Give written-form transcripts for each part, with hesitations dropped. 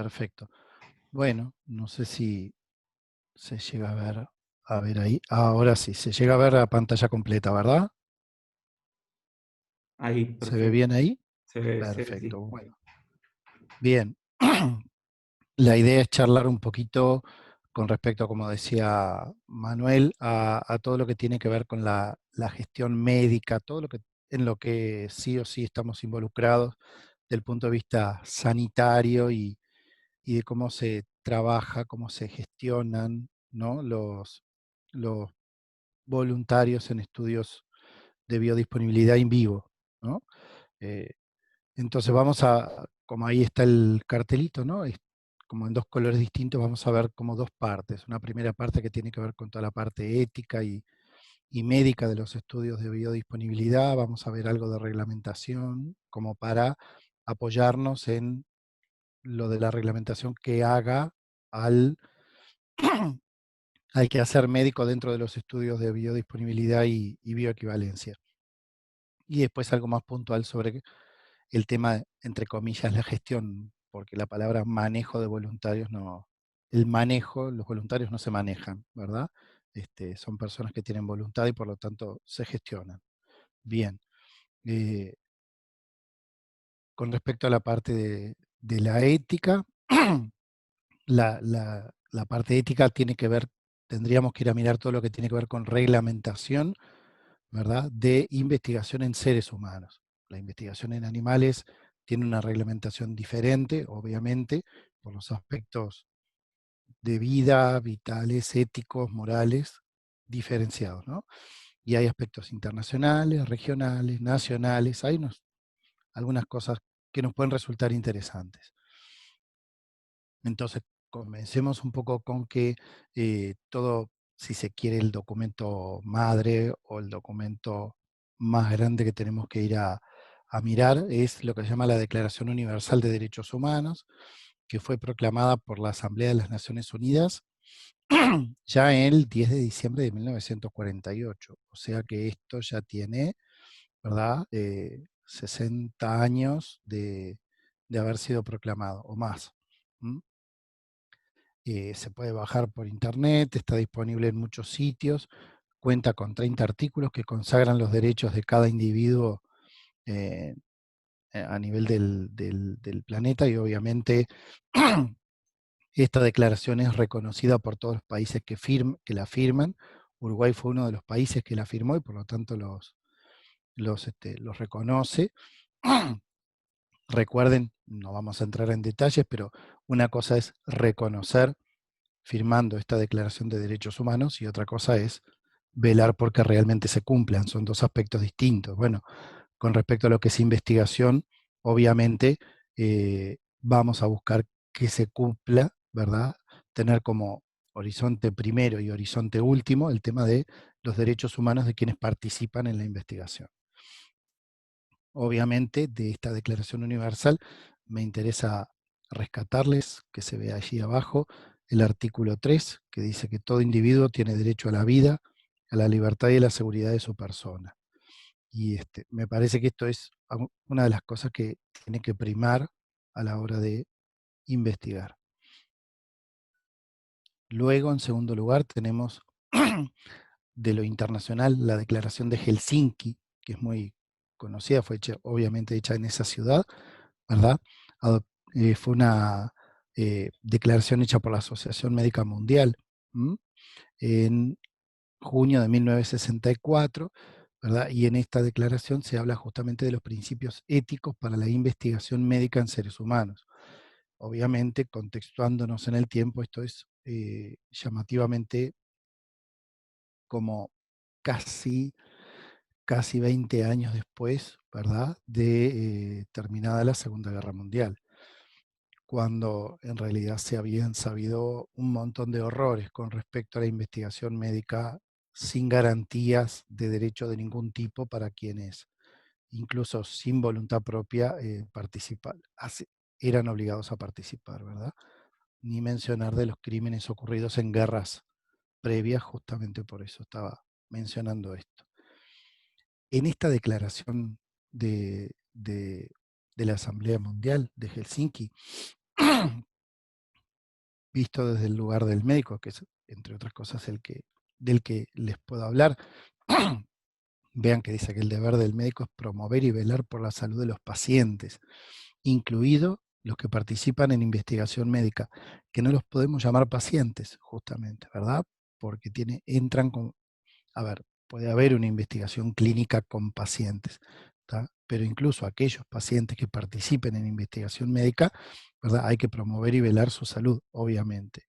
Perfecto. Bueno, no sé si se llega a ver ahí. Ahora sí, se llega a ver la pantalla completa, ¿verdad? Ahí, ¿Se ve perfecto. bien ahí? Se ve, Perfecto. sí. Bueno, bien. La idea es charlar un poquito con respecto, como decía Manuel, a todo lo que tiene que ver con la gestión médica, todo lo que en lo que sí o sí estamos involucrados del punto de vista sanitario y de cómo se trabaja, cómo se gestionan, ¿no? los voluntarios en estudios de biodisponibilidad in vivo, ¿no? Eh, entonces vamos a, como ahí está el cartelito, ¿no? Como en dos colores distintos, vamos a ver como dos partes. Una primera parte que tiene que ver con toda la parte ética y médica de los estudios de biodisponibilidad. Vamos a ver algo de reglamentación, como para apoyarnos en lo de la reglamentación que haga al, al quehacer médico dentro de los estudios de biodisponibilidad y bioequivalencia. Y después algo más puntual sobre el tema, entre comillas, la gestión, porque la palabra manejo de voluntarios no, el manejo, los voluntarios no se manejan, ¿verdad? Son personas que tienen voluntad y por lo tanto se gestionan. Bien. eh, con respecto a la parte de la ética, la parte ética tiene que ver, tendríamos que ir a mirar todo lo que tiene que ver con reglamentación, ¿verdad? De investigación en seres humanos. La investigación en animales tiene una reglamentación diferente, obviamente, por los aspectos de vida, vitales, éticos, morales, diferenciados, ¿no? Y hay aspectos internacionales, regionales, nacionales, hay algunas cosas que nos pueden resultar interesantes. Entonces, comencemos un poco con que todo, si se quiere, el documento madre o el documento más grande que tenemos que ir a mirar es lo que se llama la Declaración Universal de Derechos Humanos, que fue proclamada por la Asamblea de las Naciones Unidas ya el 10 de diciembre de 1948. O sea que esto ya tiene, ¿verdad? 60 años de haber sido proclamado o más. ¿Mm? Se puede bajar por internet, está disponible en muchos sitios, cuenta con 30 artículos que consagran los derechos de cada individuo eh, a nivel del planeta y obviamente esta declaración es reconocida por todos los países que la firman. Uruguay fue uno de los países que la firmó y por lo tanto los reconoce. Recuerden, no vamos a entrar en detalles, pero una cosa es reconocer firmando esta Declaración de Derechos Humanos y otra cosa es velar porque realmente se cumplan. Son dos aspectos distintos. Bueno, con respecto a lo que es investigación, obviamente vamos a buscar que se cumpla, ¿verdad? Tener como horizonte primero y horizonte último el tema de los derechos humanos de quienes participan en la investigación. Obviamente, de esta Declaración Universal me interesa rescatarles, que se ve allí abajo, el artículo 3, que dice que todo individuo tiene derecho a la vida, a la libertad y a la seguridad de su persona. Y me parece que esto es una de las cosas que tiene que primar a la hora de investigar. Luego, en segundo lugar, tenemos de lo internacional la Declaración de Helsinki, que es muy conocida, fue hecha, obviamente hecha en esa ciudad, ¿verdad? Fue una declaración hecha por la Asociación Médica Mundial, ¿m? En junio de 1964, ¿verdad? Y en esta declaración se habla justamente de los principios éticos para la investigación médica en seres humanos. Obviamente, contextuándonos en el tiempo, esto es llamativamente como casi, casi 20 años después, ¿verdad? De terminada la Segunda Guerra Mundial, cuando en realidad se habían sabido un montón de horrores con respecto a la investigación médica sin garantías de derecho de ningún tipo para quienes, incluso sin voluntad propia, eran obligados a participar, ¿verdad? Ni mencionar de los crímenes ocurridos en guerras previas, justamente por eso estaba mencionando esto. En esta declaración de la Asamblea Mundial de Helsinki, visto desde el lugar del médico, que es, entre otras cosas, del que les puedo hablar. Vean que dice que el deber del médico es promover y velar por la salud de los pacientes, incluidos los que participan en investigación médica, que no los podemos llamar pacientes, justamente, ¿verdad? Porque entran con, a ver, puede haber una investigación clínica con pacientes, ¿tá? Pero incluso aquellos pacientes que participen en investigación médica, ¿verdad? Hay que promover y velar su salud, obviamente.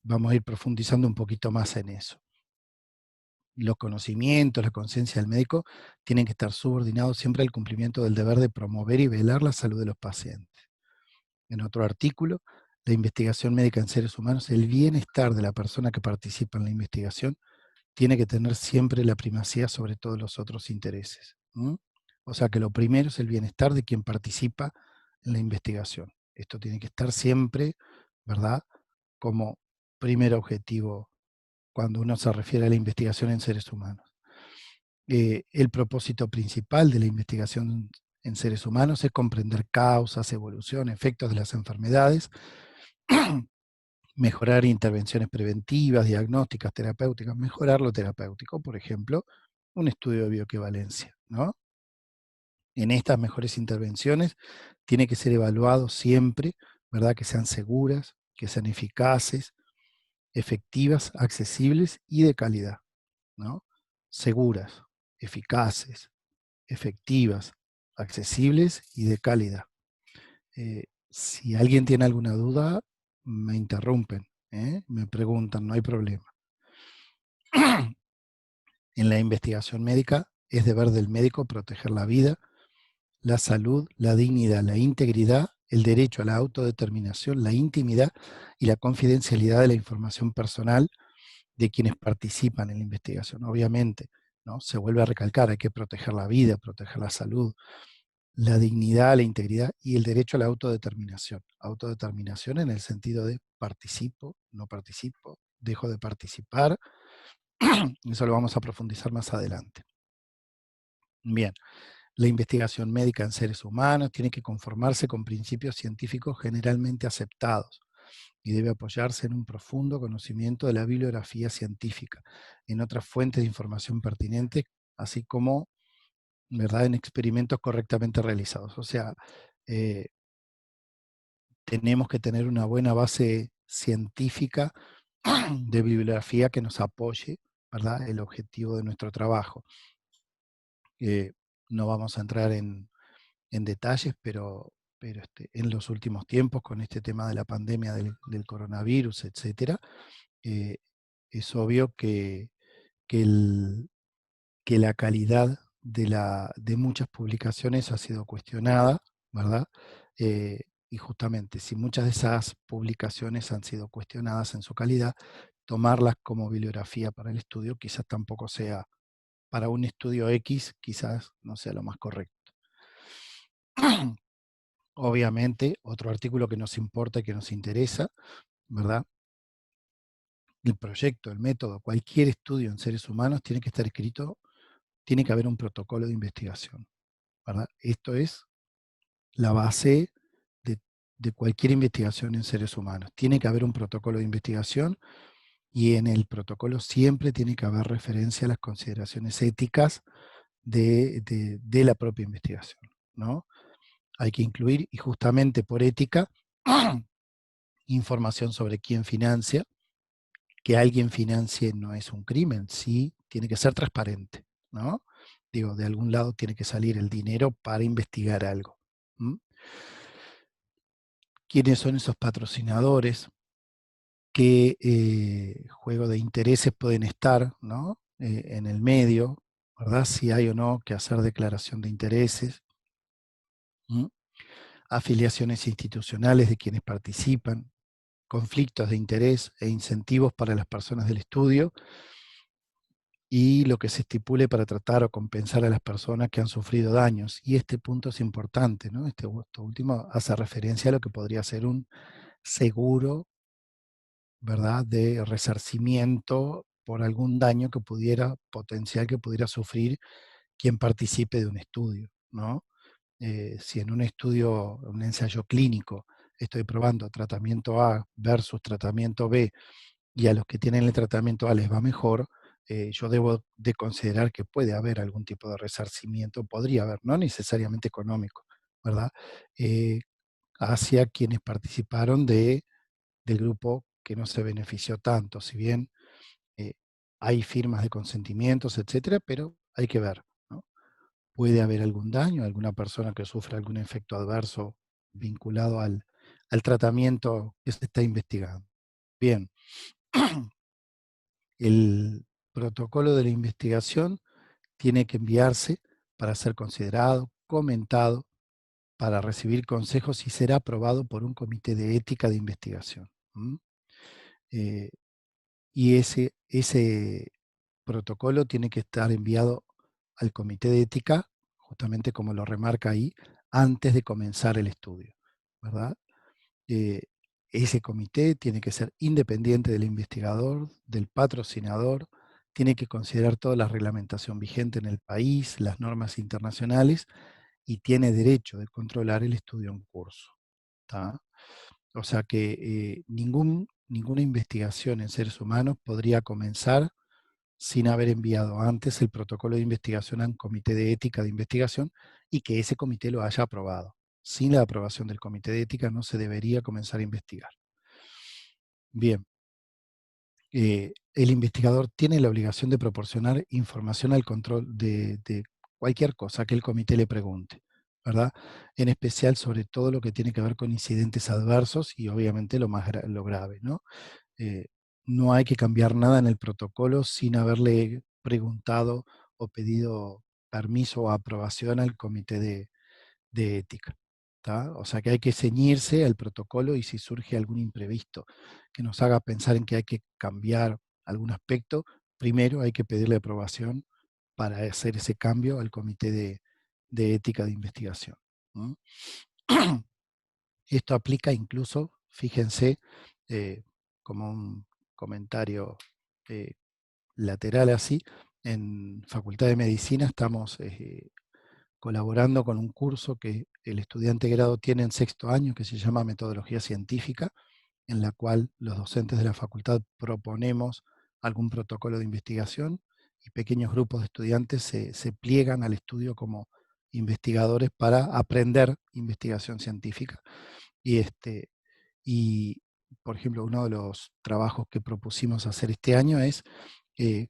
Vamos a ir profundizando un poquito más en eso. Los conocimientos, la conciencia del médico tienen que estar subordinados siempre al cumplimiento del deber de promover y velar la salud de los pacientes. En otro artículo, la investigación médica en seres humanos, el bienestar de la persona que participa en la investigación tiene que tener siempre la primacía sobre todos los otros intereses. ¿Mm? O sea que lo primero es el bienestar de quien participa en la investigación. Esto tiene que estar siempre, ¿verdad?, como primer objetivo cuando uno se refiere a la investigación en seres humanos. El propósito principal de la investigación en seres humanos es comprender causas, evolución, efectos de las enfermedades, mejorar intervenciones preventivas, diagnósticas, terapéuticas, mejorar lo terapéutico, por ejemplo, un estudio de bioequivalencia, ¿no? En estas mejores intervenciones tiene que ser evaluado siempre, ¿verdad?, que sean seguras, que sean eficaces, efectivas, accesibles y de calidad, ¿no? Seguras, eficaces, efectivas, accesibles y de calidad. Si alguien tiene alguna duda, me interrumpen, me preguntan, no hay problema. En la investigación médica es deber del médico proteger la vida, la salud, la dignidad, la integridad, el derecho a la autodeterminación, la intimidad y la confidencialidad de la información personal de quienes participan en la investigación. Obviamente, ¿no? Se vuelve a recalcar, hay que proteger la vida, proteger la salud, la dignidad, la integridad y el derecho a la autodeterminación. Autodeterminación en el sentido de participo, no participo, dejo de participar. Eso lo vamos a profundizar más adelante. Bien, la investigación médica en seres humanos tiene que conformarse con principios científicos generalmente aceptados y debe apoyarse en un profundo conocimiento de la bibliografía científica, en otras fuentes de información pertinentes, así como, ¿verdad?, en experimentos correctamente realizados. O sea, eh, tenemos que tener una buena base científica de bibliografía que nos apoye, ¿verdad?, el objetivo de nuestro trabajo. No vamos a entrar en detalles, pero en los últimos tiempos, con este tema de la pandemia del coronavirus, etcétera, eh, es obvio que, el- que la calidad de muchas publicaciones ha sido cuestionada, ¿verdad? Y justamente, si muchas de esas publicaciones han sido cuestionadas en su calidad, tomarlas como bibliografía para el estudio quizás tampoco sea, para un estudio X, quizás no sea lo más correcto. Obviamente, otro artículo que nos importa y que nos interesa, ¿verdad? El proyecto, el método, cualquier estudio en seres humanos tiene que estar escrito, tiene que haber un protocolo de investigación, ¿verdad? Esto es la base de, de cualquier investigación en seres humanos. Tiene que haber un protocolo de investigación y en el protocolo siempre tiene que haber referencia a las consideraciones éticas de la propia investigación, ¿no? Hay que incluir, y justamente por ética, información sobre quién financia. Que alguien financie no es un crimen, sí, tiene que ser transparente, ¿no? Digo, de algún lado tiene que salir el dinero para investigar algo. ¿Mm? ¿Quiénes son esos patrocinadores? ¿Qué juego de intereses pueden estar, ¿no?, en el medio? ¿Verdad? Si hay o no que hacer declaración de intereses. ¿Mm? Afiliaciones institucionales de quienes participan, conflictos de interés e incentivos para las personas del estudio, y lo que se estipule para tratar o compensar a las personas que han sufrido daños. Y este punto es importante, ¿no? Esto último hace referencia a lo que podría ser un seguro, ¿verdad?, de resarcimiento por algún daño que potencial que pudiera sufrir quien participe de un estudio, ¿no? Si en un estudio, un ensayo clínico, estoy probando tratamiento A versus tratamiento B, y a los que tienen el tratamiento A les va mejor, yo debo de considerar que puede haber algún tipo de resarcimiento, podría haber, no necesariamente económico, ¿verdad? Eh, Hacia quienes participaron del grupo que no se benefició tanto, si bien eh, hay firmas de consentimientos, etcétera, pero hay que ver, ¿no? Puede haber algún daño, alguna persona que sufra algún efecto adverso vinculado al tratamiento que se está investigando. Bien, el protocolo de la investigación tiene que enviarse para ser considerado, comentado, para recibir consejos y será aprobado por un comité de ética de investigación. ¿M? Y ese protocolo tiene que estar enviado al comité de ética, justamente como lo remarca ahí, antes de comenzar el estudio, ¿verdad? Eh, Ese comité tiene que ser independiente del investigador, del patrocinador, tiene que considerar toda la reglamentación vigente en el país, las normas internacionales, y tiene derecho de controlar el estudio en curso. ¿Tá? O sea que ninguna investigación en seres humanos podría comenzar sin haber enviado antes el protocolo de investigación a un comité de ética de investigación y que ese comité lo haya aprobado. Sin la aprobación del comité de ética no se debería comenzar a investigar. Bien, el investigador tiene la obligación de proporcionar información al control de cualquier cosa que el comité le pregunte, ¿verdad? En especial sobre todo lo que tiene que ver con incidentes adversos y obviamente lo grave, ¿no? Eh, no hay que cambiar nada en el protocolo sin haberle preguntado o pedido permiso o aprobación al comité de ética. ¿Tá? O sea que hay que ceñirse al protocolo y si surge algún imprevisto que nos haga pensar en que hay que cambiar algún aspecto, primero hay que pedirle aprobación para hacer ese cambio al comité de ética de investigación. ¿No? Esto aplica incluso, fíjense, eh, como un comentario eh, lateral así, en Facultad de Medicina estamos colaborando con un curso que el estudiante de grado tiene en sexto año, que se llama Metodología Científica, en la cual los docentes de la facultad proponemos algún protocolo de investigación y pequeños grupos de estudiantes se pliegan al estudio como investigadores para aprender investigación científica. Y, por ejemplo, uno de los trabajos que propusimos hacer este año es eh,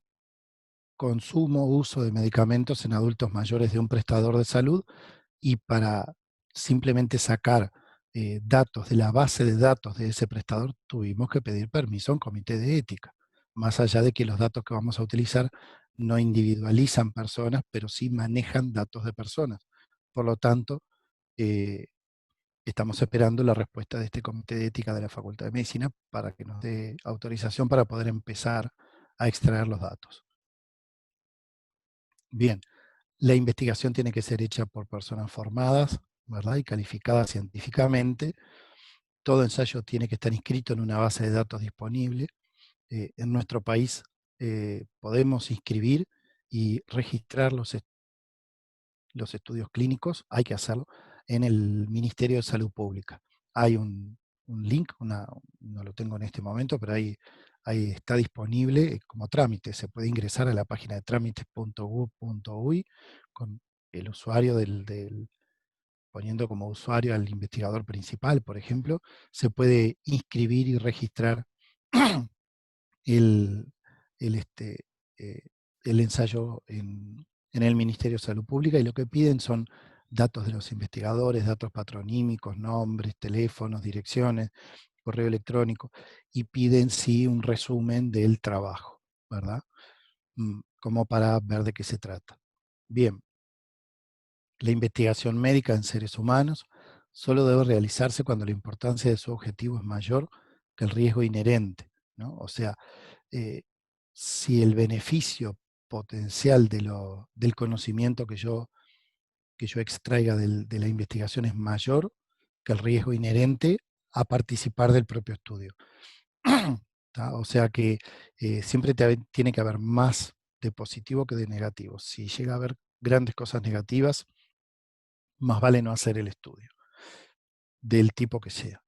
consumo, uso de medicamentos en adultos mayores de un prestador de salud, y para simplemente sacar datos de la base de datos de ese prestador tuvimos que pedir permiso a un comité de ética, más allá de que los datos que vamos a utilizar no individualizan personas, pero sí manejan datos de personas. Por lo tanto, eh, estamos esperando la respuesta de este comité de ética de la Facultad de Medicina para que nos dé autorización para poder empezar a extraer los datos. Bien, la investigación tiene que ser hecha por personas formadas, ¿verdad? Y calificadas científicamente. Todo ensayo tiene que estar inscrito en una base de datos disponible. En nuestro país podemos inscribir y registrar los estudios clínicos, hay que hacerlo, en el Ministerio de Salud Pública. Hay un link, no lo tengo en este momento, pero ahí está disponible como trámite. Se puede ingresar a la página de trámites.gov.uy con el usuario poniendo como usuario al investigador principal, por ejemplo, se puede inscribir y registrar el, el, este, eh, el ensayo en el Ministerio de Salud Pública, y lo que piden son datos de los investigadores, datos patronímicos, nombres, teléfonos, direcciones, correo electrónico, y piden sí un resumen del trabajo, ¿verdad? Como para ver de qué se trata. Bien, la investigación médica en seres humanos solo debe realizarse cuando la importancia de su objetivo es mayor que el riesgo inherente, ¿no? O sea, eh, si el beneficio potencial del conocimiento que yo extraiga de la investigación es mayor que el riesgo inherente a participar del propio estudio. ¿Tá? O sea que siempre tiene que haber más de positivo que de negativo. Si llega a haber grandes cosas negativas, más vale no hacer el estudio, del tipo que sea.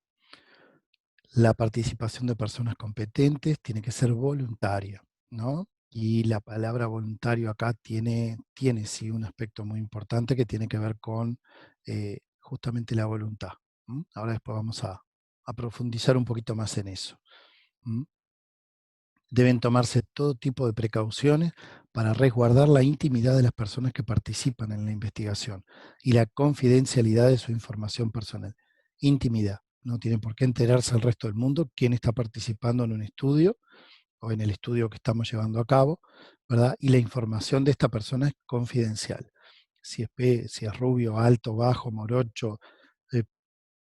La participación de personas competentes tiene que ser voluntaria, ¿no? Y la palabra voluntario acá tiene sí un aspecto muy importante que tiene que ver con justamente la voluntad. Ahora después vamos a profundizar un poquito más en eso. ¿M? Deben tomarse todo tipo de precauciones para resguardar la intimidad de las personas que participan en la investigación y la confidencialidad de su información personal. Intimidad. No tiene por qué enterarse al resto del mundo quién está participando en un estudio o en el estudio que estamos llevando a cabo, ¿verdad? Y la información de esta persona es confidencial. Si es rubio, alto, bajo, morocho, eh,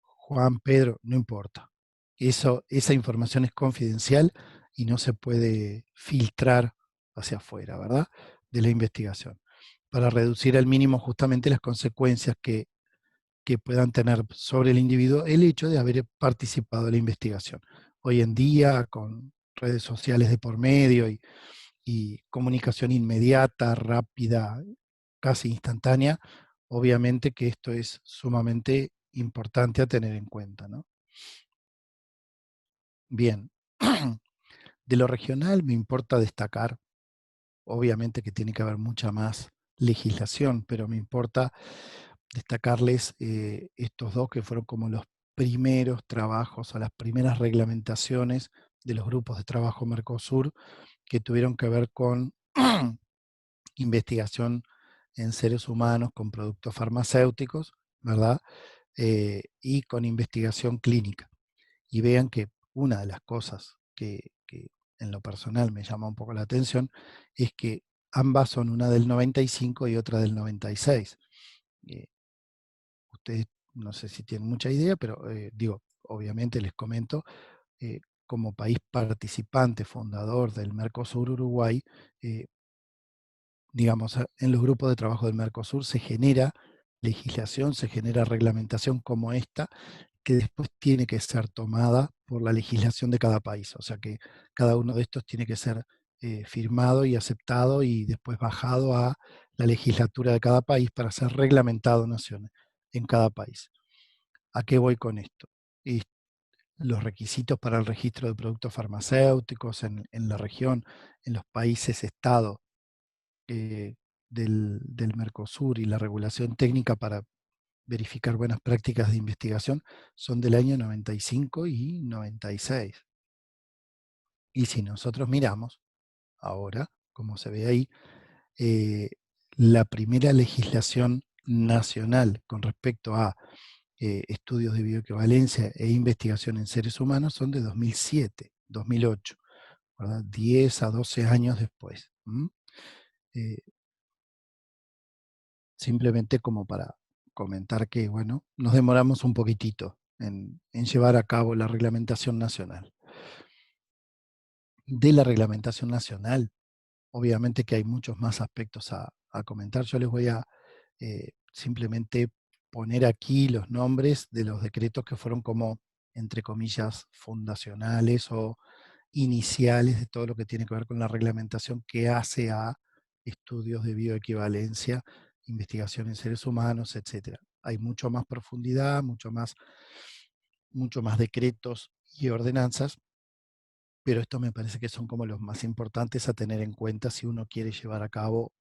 Juan, Pedro, no importa. Esa información es confidencial y no se puede filtrar hacia afuera, ¿verdad? De la investigación, para reducir al mínimo justamente las consecuencias que puedan tener sobre el individuo el hecho de haber participado en la investigación. Hoy en día, con redes sociales de por medio y comunicación inmediata, rápida, casi instantánea, obviamente que esto es sumamente importante a tener en cuenta, ¿no? Bien, de lo regional me importa destacar, obviamente que tiene que haber mucha más legislación, pero me importa destacarles estos dos que fueron como los primeros trabajos o las primeras reglamentaciones de los grupos de trabajo Mercosur que tuvieron que ver con investigación en seres humanos con productos farmacéuticos, ¿verdad? Y con investigación clínica. Y vean que una de las cosas que en lo personal me llama un poco la atención es que ambas son una del 95 y otra del 96. Eh, Ustedes no sé si tienen mucha idea, pero digo, obviamente les comento, como país participante, fundador del Mercosur Uruguay, eh, digamos, en los grupos de trabajo del Mercosur se genera legislación, se genera reglamentación como esta, que después tiene que ser tomada por la legislación de cada país. O sea que cada uno de estos tiene que ser firmado y aceptado y después bajado a la legislatura de cada país para ser reglamentado en cada país. ¿A qué voy con esto? Y los requisitos para el registro de productos farmacéuticos en la región, en los países estados eh, del Mercosur y la regulación técnica para verificar buenas prácticas de investigación son del año 95 y 96. Y si nosotros miramos ahora, como se ve ahí, eh, la primera legislación nacional con respecto a estudios de bioequivalencia e investigación en seres humanos son de 2007, 2008, ¿verdad? 10 a 12 años después. Eh, Simplemente como para comentar que, bueno, nos demoramos un poquitito en llevar a cabo la reglamentación nacional. De la reglamentación nacional, obviamente que hay muchos más aspectos a comentar. Yo les voy a simplemente poner aquí los nombres de los decretos que fueron como, entre comillas, fundacionales o iniciales de todo lo que tiene que ver con la reglamentación que hace a estudios de bioequivalencia, investigación en seres humanos, etc. Hay mucho más profundidad, mucho más decretos y ordenanzas, pero esto me parece que son como los más importantes a tener en cuenta si uno quiere llevar a cabo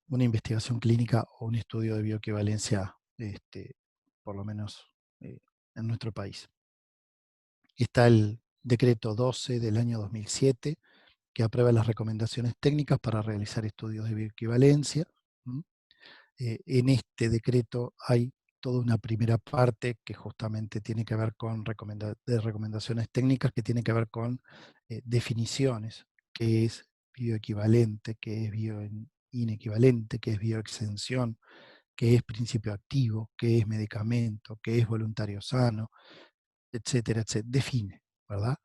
una investigación clínica o un estudio de bioequivalencia, por lo menos eh, en nuestro país. Está el decreto 12 del año 2007, que aprueba las recomendaciones técnicas para realizar estudios de bioequivalencia. En este decreto hay toda una primera parte que justamente tiene que ver con recomendaciones técnicas, que tiene que ver con definiciones, qué es bioequivalente, qué es bioinequivalente, qué es bioexención, qué es principio activo, qué es medicamento, qué es voluntario sano, etcétera, etcétera. Define, ¿verdad?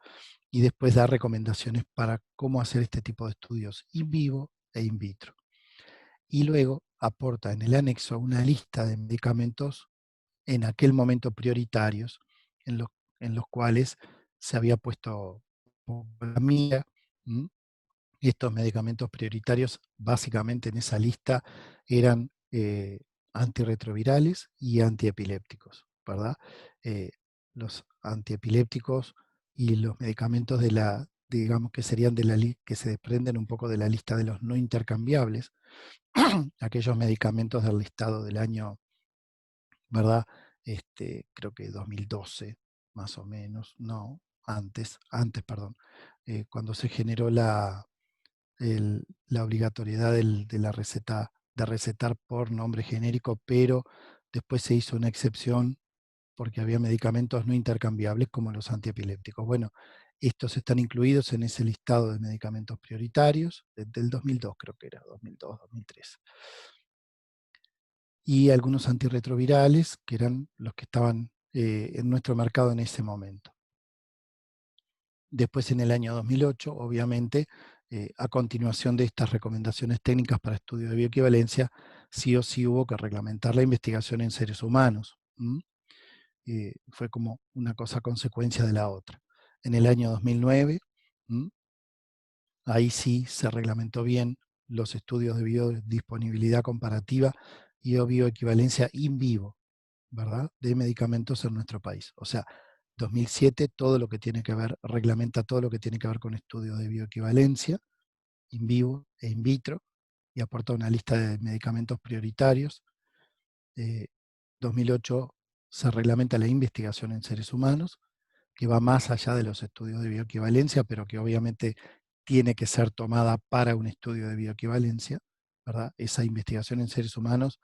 Y después da recomendaciones para cómo hacer este tipo de estudios in vivo e in vitro. Y luego aporta en el anexo una lista de medicamentos en aquel momento prioritarios, en los cuales se había puesto la mira. Estos medicamentos prioritarios, básicamente en esa lista, eran antirretrovirales y antiepilépticos, ¿verdad? Eh, los antiepilépticos y los medicamentos digamos que serían que se desprenden un poco de la lista de los no intercambiables, aquellos medicamentos del listado del año, ¿verdad? Creo que 2012, más o menos, no, antes, perdón, cuando se generó la obligatoriedad de la receta, de recetar por nombre genérico, pero después se hizo una excepción porque había medicamentos no intercambiables como los antiepilépticos. Bueno, estos están incluidos en ese listado de medicamentos prioritarios del 2002, creo que era 2002, 2003. Y algunos antirretrovirales, que eran los que estaban en nuestro mercado en ese momento. Después, en el año 2008, obviamente, a continuación de estas recomendaciones técnicas para estudio de bioequivalencia, sí o sí hubo que reglamentar la investigación en seres humanos. Fue como una cosa consecuencia de la otra. En el año 2009, ahí sí se reglamentó bien los estudios de biodisponibilidad comparativa y o bioequivalencia in vivo, ¿verdad?, de medicamentos en nuestro país. O sea, 2007 todo lo que tiene que ver, reglamenta todo lo que tiene que ver con estudios de bioequivalencia in vivo e in vitro y aporta una lista de medicamentos prioritarios. 2008 se reglamenta la investigación en seres humanos, que va más allá de los estudios de bioequivalencia, pero que obviamente tiene que ser tomada para un estudio de bioequivalencia, ¿verdad? Esa investigación en seres humanos,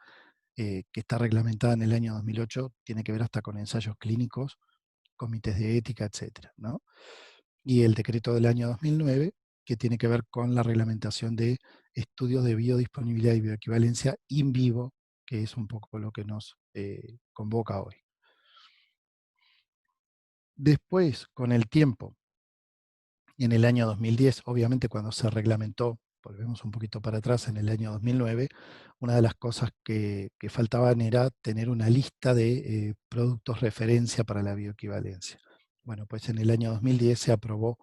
que está reglamentada en el año 2008, tiene que ver hasta con ensayos clínicos, comités de ética, etcétera, ¿no? Y el decreto del año 2009, que tiene que ver con la reglamentación de estudios de biodisponibilidad y bioequivalencia in vivo, que es un poco lo que nos convoca hoy. Después, con el tiempo, en el año 2010, obviamente cuando se reglamentó, volvemos un poquito para atrás, en el año 2009, una de las cosas que faltaban era tener una lista de productos referencia para la bioequivalencia. Bueno, pues en el año 2010 se aprobó,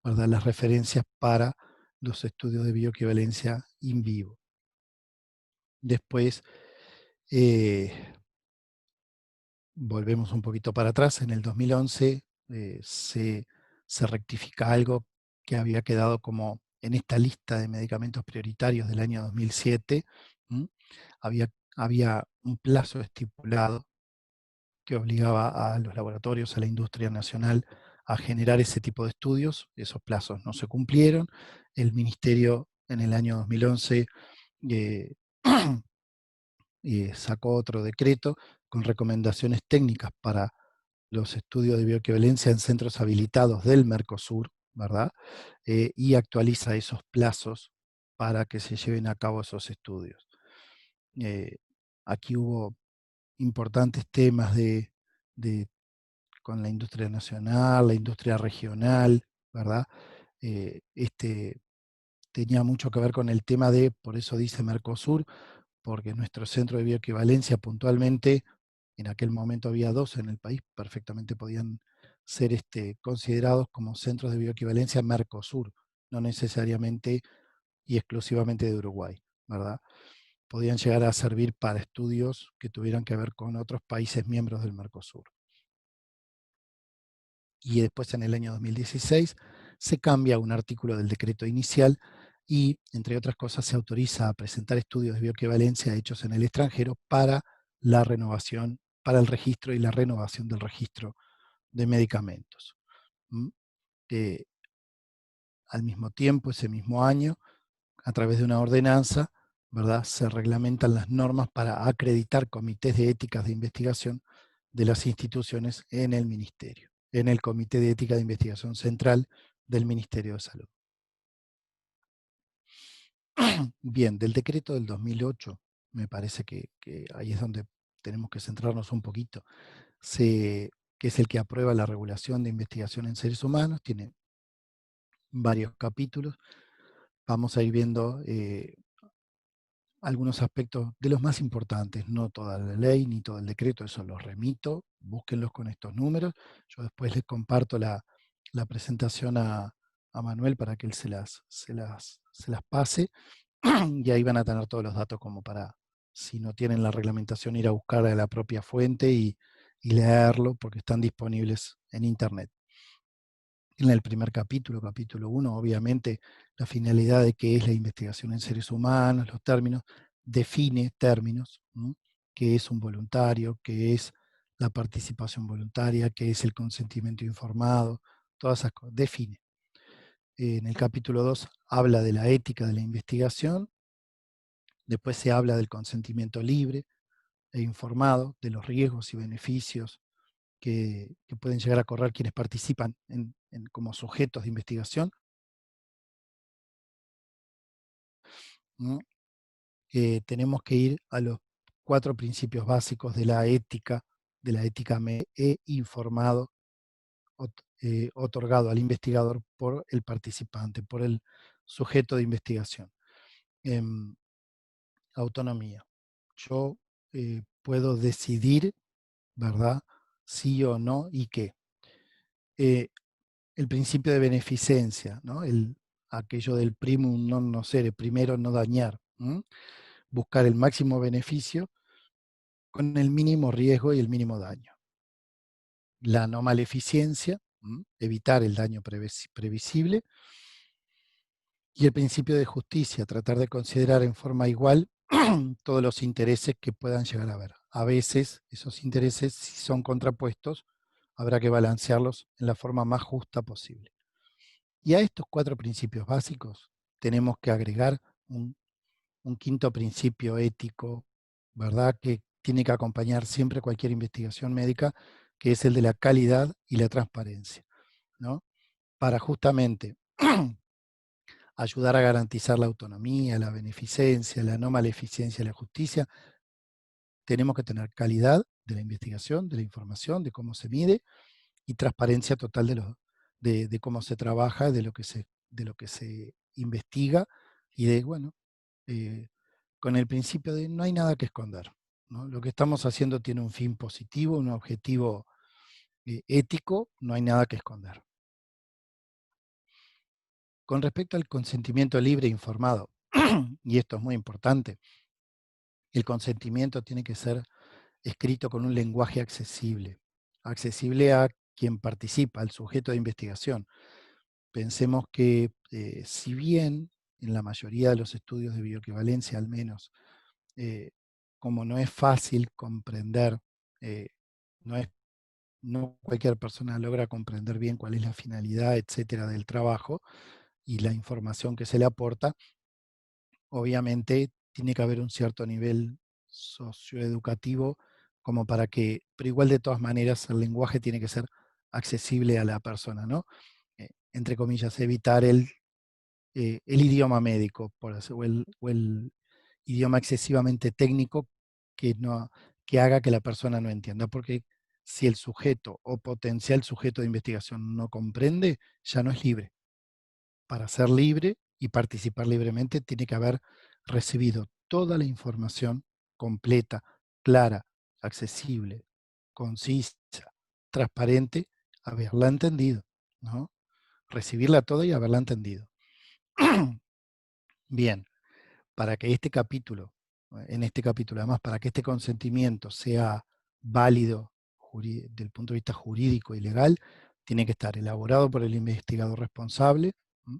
¿verdad?, las referencias para los estudios de bioequivalencia in vivo. Después, volvemos un poquito para atrás, en el 2011 se rectifica algo que había quedado como en esta lista de medicamentos prioritarios del año 2007. Había un plazo estipulado que obligaba a los laboratorios, a la industria nacional, a generar ese tipo de estudios. Esos plazos no se cumplieron. El Ministerio en el año 2011 eh, sacó otro decreto con recomendaciones técnicas para los estudios de bioequivalencia en centros habilitados del Mercosur, ¿verdad? Y actualiza esos plazos para que se lleven a cabo esos estudios. Aquí hubo importantes temas con la industria nacional, la industria regional, ¿verdad? Tenía mucho que ver con el tema por eso dice Mercosur, porque nuestro centro de bioequivalencia puntualmente, en aquel momento había 2 en el país, perfectamente podían ser considerados como centros de bioequivalencia Mercosur, no necesariamente y exclusivamente de Uruguay, ¿verdad? Podían llegar a servir para estudios que tuvieran que ver con otros países miembros del Mercosur. Y después, en el año 2016, se cambia un artículo del decreto inicial y, entre otras cosas, se autoriza a presentar estudios de bioequivalencia hechos en el extranjero para la renovación, para el registro y la renovación del registro de medicamentos. Eh, Al mismo tiempo, ese mismo año, a través de una ordenanza, ¿verdad?, se reglamentan las normas para acreditar comités de éticas de investigación de las instituciones en el Ministerio, en el Comité de Ética de Investigación Central del Ministerio de Salud. Bien, del decreto del 2008, me parece que ahí es donde tenemos que centrarnos un poquito, que es el que aprueba la regulación de investigación en seres humanos, tiene varios capítulos. Vamos a ir viendo algunos aspectos de los más importantes, no toda la ley ni todo el decreto, eso los remito, búsquenlos con estos números. Yo después les comparto la presentación a Manuel para que él se las pase y ahí van a tener todos los datos como para, si no tienen la reglamentación, ir a buscar a la propia fuente y y leerlo porque están disponibles en Internet. En el primer capítulo, capítulo 1, obviamente la finalidad de qué es la investigación en seres humanos, los términos, define términos, ¿no? Qué es un voluntario, qué es la participación voluntaria, qué es el consentimiento informado, todas esas cosas, define. En el capítulo 2 habla de la ética de la investigación, después se habla del consentimiento libre e informado, de los riesgos y beneficios que pueden llegar a correr quienes participan como sujetos de investigación, ¿no? Tenemos que ir a los 4 principios básicos de la ética informado, otorgado al investigador por el participante, por el sujeto de investigación. Em, autonomía. Yo puedo decidir, ¿verdad? Sí o no y qué. El principio de beneficencia, ¿no? Aquello del primum non nocere, primero no dañar. Buscar el máximo beneficio con el mínimo riesgo y el mínimo daño. La no maleficencia, evitar el daño previsible. Y el principio de justicia, tratar de considerar en forma igual todos los intereses que puedan llegar a haber. A veces esos intereses, si son contrapuestos, habrá que balancearlos en la forma más justa posible. Y a estos 4 principios básicos tenemos que agregar un quinto principio ético, ¿verdad? Que tiene que acompañar siempre cualquier investigación médica, que es el de la calidad y la transparencia, ¿no? Para justamente ayudar a garantizar la autonomía, la beneficencia, la no maleficencia y la justicia, tenemos que tener calidad de la investigación, de la información, de cómo se mide y transparencia total de cómo se trabaja, de lo que se investiga y de, bueno, con el principio de no hay nada que esconder, ¿no? Lo que estamos haciendo tiene un fin positivo, un objetivo ético, no hay nada que esconder. Con respecto al consentimiento libre e informado, y esto es muy importante, el consentimiento tiene que ser escrito con un lenguaje accesible, accesible a quien participa, al sujeto de investigación. Pensemos que si bien en la mayoría de los estudios de bioequivalencia al menos, como no es fácil comprender, eh, no, no cualquier persona logra comprender bien cuál es la finalidad, etcétera, del trabajo y la información que se le aporta, obviamente tiene que haber un cierto nivel socioeducativo como para que, pero igual de todas maneras el lenguaje tiene que ser accesible a la persona, ¿no? Entre comillas, evitar el idioma médico o el idioma excesivamente técnico que, no, que haga que la persona no entienda, porque si el sujeto o potencial sujeto de investigación no comprende, ya no es libre. Para ser libre y participar libremente tiene que haber recibido toda la información completa, clara, accesible, concisa, transparente, haberla entendido, ¿no? Recibirla toda y haberla entendido. Bien, para que este capítulo, en este capítulo además, para que este consentimiento sea válido desde el punto de vista jurídico y legal, tiene que estar elaborado por el investigador responsable,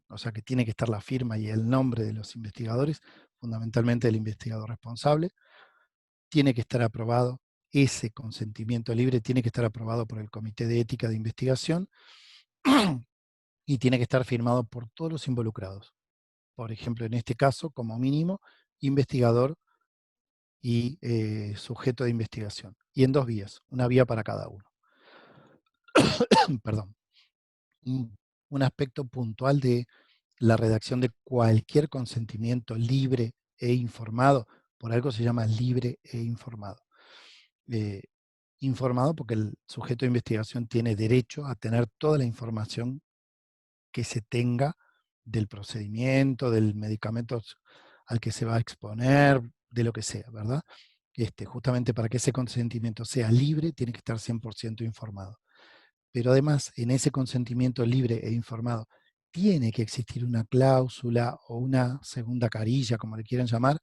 o sea que tiene que estar la firma y el nombre de los investigadores, fundamentalmente el investigador responsable, tiene que estar aprobado, ese consentimiento libre tiene que estar aprobado por el Comité de Ética de Investigación y tiene que estar firmado por todos los involucrados. Por ejemplo, en este caso, como mínimo, investigador y sujeto de investigación. Y en 2 vías, una vía para cada uno. Perdón. Un aspecto puntual de la redacción de cualquier consentimiento libre e informado, por algo se llama libre e informado. Informado porque el sujeto de investigación tiene derecho a tener toda la información que se tenga del procedimiento, del medicamento al que se va a exponer, de lo que sea, ¿verdad? Justamente para que ese consentimiento sea libre, tiene que estar 100% informado. Pero además, en ese consentimiento libre e informado, tiene que existir una cláusula o una segunda carilla, como le quieran llamar,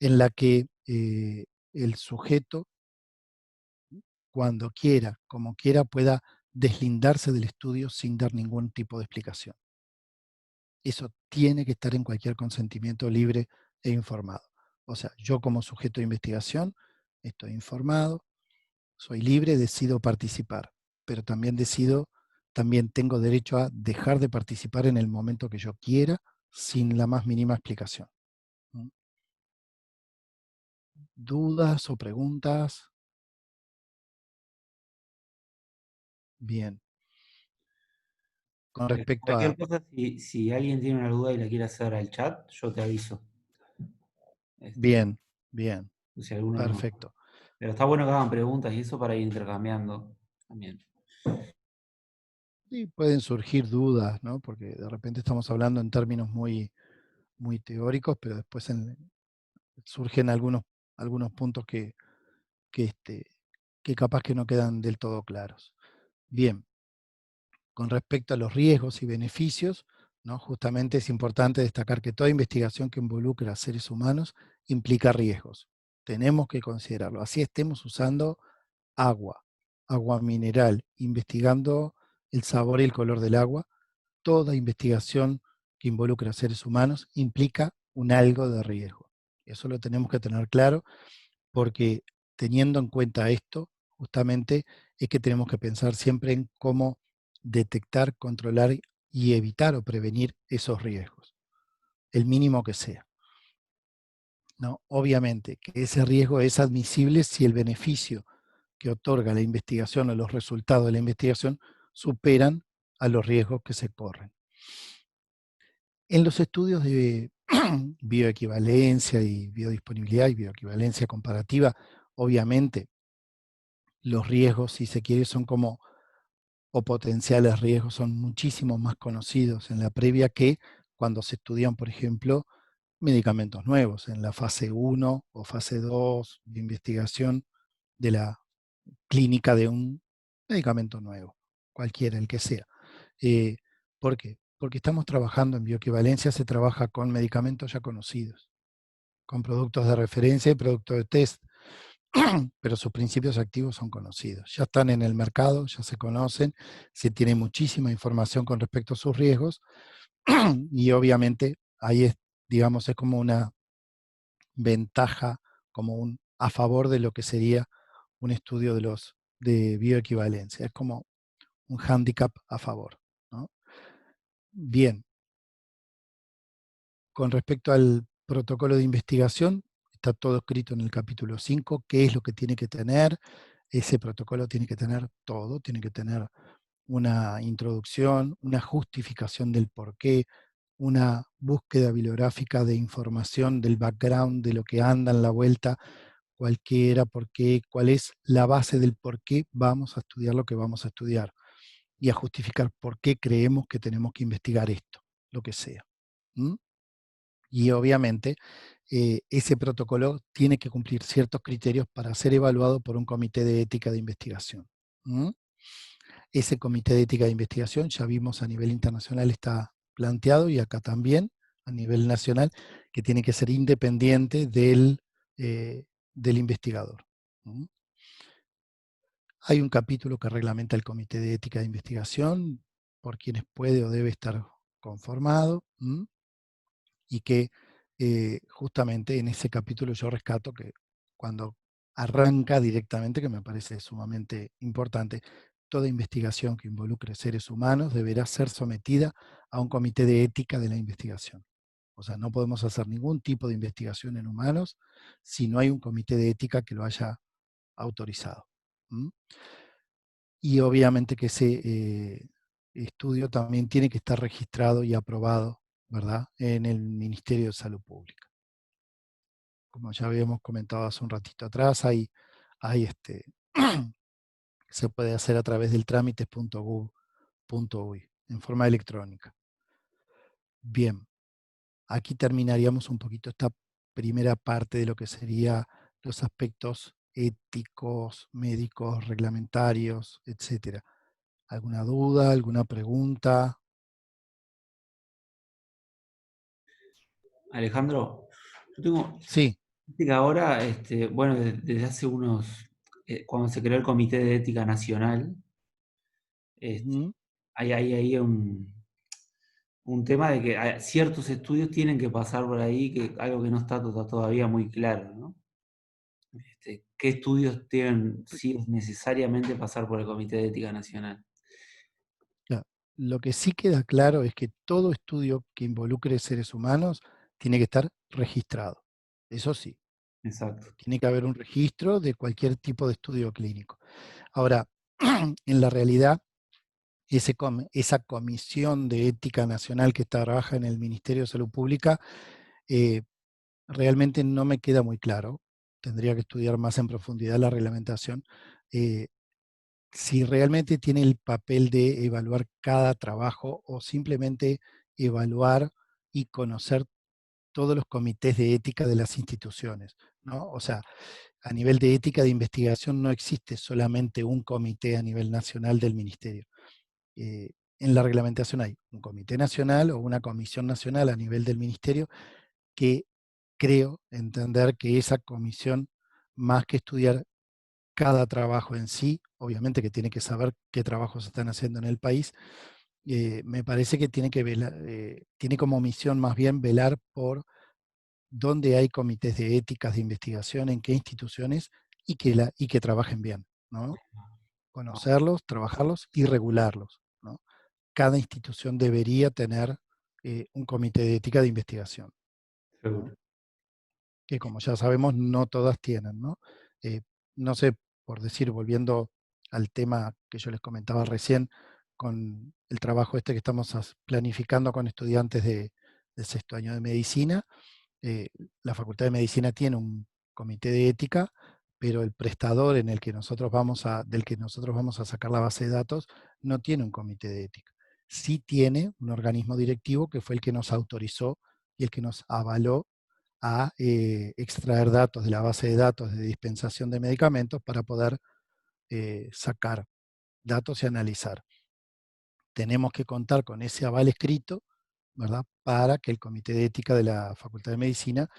en la que el sujeto, cuando quiera, como quiera, pueda deslindarse del estudio sin dar ningún tipo de explicación. Eso tiene que estar en cualquier consentimiento libre e informado. O sea, yo como sujeto de investigación estoy informado, soy libre, decido participar, pero también tengo derecho a dejar de participar en el momento que yo quiera, sin la más mínima explicación. ¿Mm? ¿Dudas o preguntas? Bien. Con respecto Cualquier a... cosa, si alguien tiene una duda y la quiere hacer al chat, yo te aviso. Este, Bien, bien, si alguno no. perfecto. Pero está bueno que hagan preguntas y eso para ir intercambiando también. Y pueden surgir dudas, ¿no? Porque de repente estamos hablando en términos muy, muy teóricos, pero después surgen algunos puntos que, este, que capaz que no quedan del todo claros. Bien, con respecto a los riesgos y beneficios, ¿no? Justamente es importante destacar que toda investigación que involucra a seres humanos implica riesgos. Tenemos que considerarlo. Así estemos usando agua, agua mineral, investigando el sabor y el color del agua. Toda investigación que involucra a seres humanos implica un algo de riesgo. Eso lo tenemos que tener claro porque teniendo en cuenta esto, justamente es que tenemos que pensar siempre en cómo detectar, controlar y evitar o prevenir esos riesgos, el mínimo que sea. ¿No? Obviamente que ese riesgo es admisible si el beneficio que otorga la investigación o los resultados de la investigación superan a los riesgos que se corren. En los estudios de bioequivalencia y biodisponibilidad y bioequivalencia comparativa, obviamente los riesgos, si se quiere, son como, o potenciales riesgos, son muchísimo más conocidos en la previa que cuando se estudian, por ejemplo, medicamentos nuevos, en la fase 1 o fase 2 de investigación de la clínica de un medicamento nuevo, cualquiera, el que sea. Eh, ¿Por qué? Porque estamos trabajando en bioequivalencia, se trabaja con medicamentos ya conocidos, con productos de referencia y productos de test, pero sus principios activos son conocidos. Ya están en el mercado, ya se conocen, se tiene muchísima información con respecto a sus riesgos y obviamente ahí es, digamos, es como una ventaja, como un a favor de lo que sería un estudio de bioequivalencia. Es como un hándicap a favor, ¿no? Bien, con respecto al protocolo de investigación, está todo escrito en el capítulo 5, qué es lo que tiene que tener. Ese protocolo tiene que tener todo, tiene que tener una introducción, una justificación del porqué, una búsqueda bibliográfica de información del background, de lo que anda en la vuelta, cualquiera, por qué, cuál es la base del por qué vamos a estudiar lo que vamos a estudiar y a justificar por qué creemos que tenemos que investigar esto, lo que sea. ¿Mm? Y obviamente ese protocolo tiene que cumplir ciertos criterios para ser evaluado por un comité de ética de investigación. ¿Mm? Ese comité de ética de investigación, ya vimos a nivel internacional, está planteado y acá también, a nivel nacional, que tiene que ser independiente del investigador. ¿Mm? Hay un capítulo que reglamenta el comité de ética de investigación, por quienes puede o debe estar conformado. ¿Mm? Y que justamente en ese capítulo yo rescato que cuando arranca directamente, que me parece sumamente importante, toda investigación que involucre seres humanos deberá ser sometida a un comité de ética de la investigación. O sea, no podemos hacer ningún tipo de investigación en humanos si no hay un comité de ética que lo haya autorizado. ¿Mm? Y obviamente que ese estudio también tiene que estar registrado y aprobado, ¿verdad?, en el Ministerio de Salud Pública. Como ya habíamos comentado hace un ratito atrás, se puede hacer a través del trámites.gov.uy en forma electrónica. Bien, aquí terminaríamos un poquito esta primera parte de lo que sería los aspectos éticos, médicos, reglamentarios, etcétera. ¿Alguna duda, alguna pregunta? Alejandro, yo tengo, Sí, viste que ahora, bueno, desde hace cuando se creó el Comité de Ética Nacional, este, Ujú. hay ahí un tema de que ciertos estudios tienen que pasar por ahí, que algo que no está todavía muy claro, ¿no? ¿Qué estudios tienen, sí es necesariamente pasar por el Comité de Ética Nacional? Ya. Lo que sí queda claro es que todo estudio que involucre seres humanos tiene que estar registrado. Eso sí, Exacto. tiene que haber un registro de cualquier tipo de estudio clínico. Ahora, en la realidad, esa comisión de ética nacional que trabaja en el Ministerio de Salud Pública, eh, realmente no me queda muy claro. Tendría que estudiar más en profundidad la reglamentación. eh, si realmente tiene el papel de evaluar cada trabajo o simplemente evaluar y conocer todos los comités de ética de las instituciones, ¿no? O sea, a nivel de ética de investigación no existe solamente un comité a nivel nacional del ministerio. Eh, en la reglamentación hay un comité nacional o una comisión nacional a nivel del ministerio que creo entender que esa comisión, más que estudiar cada trabajo en sí, obviamente que tiene que saber qué trabajos se están haciendo en el país, me parece que tiene que tiene como misión más bien velar por dónde hay comités de éticas de investigación, en qué instituciones y que trabajen bien, ¿no? Ah, Conocerlos, trabajarlos y regularlos, ¿no? Cada institución debería tener un comité de ética de investigación, ¿no? seguro. Que como ya sabemos, no todas tienen, ¿no? Eh, no sé, por decir, volviendo al tema que yo les comentaba recién, con el trabajo este que estamos planificando con estudiantes de sexto año de medicina, eh, la Facultad de Medicina tiene un comité de ética, pero el prestador en el que del que nosotros vamos a sacar la base de datos no tiene un comité de ética. Sí tiene un organismo directivo que fue el que nos autorizó y el que nos avaló a extraer datos de la base de datos de dispensación de medicamentos para poder sacar datos y analizar. Tenemos que contar con ese aval escrito, ¿verdad? Para que el Comité de Ética de la Facultad de Medicina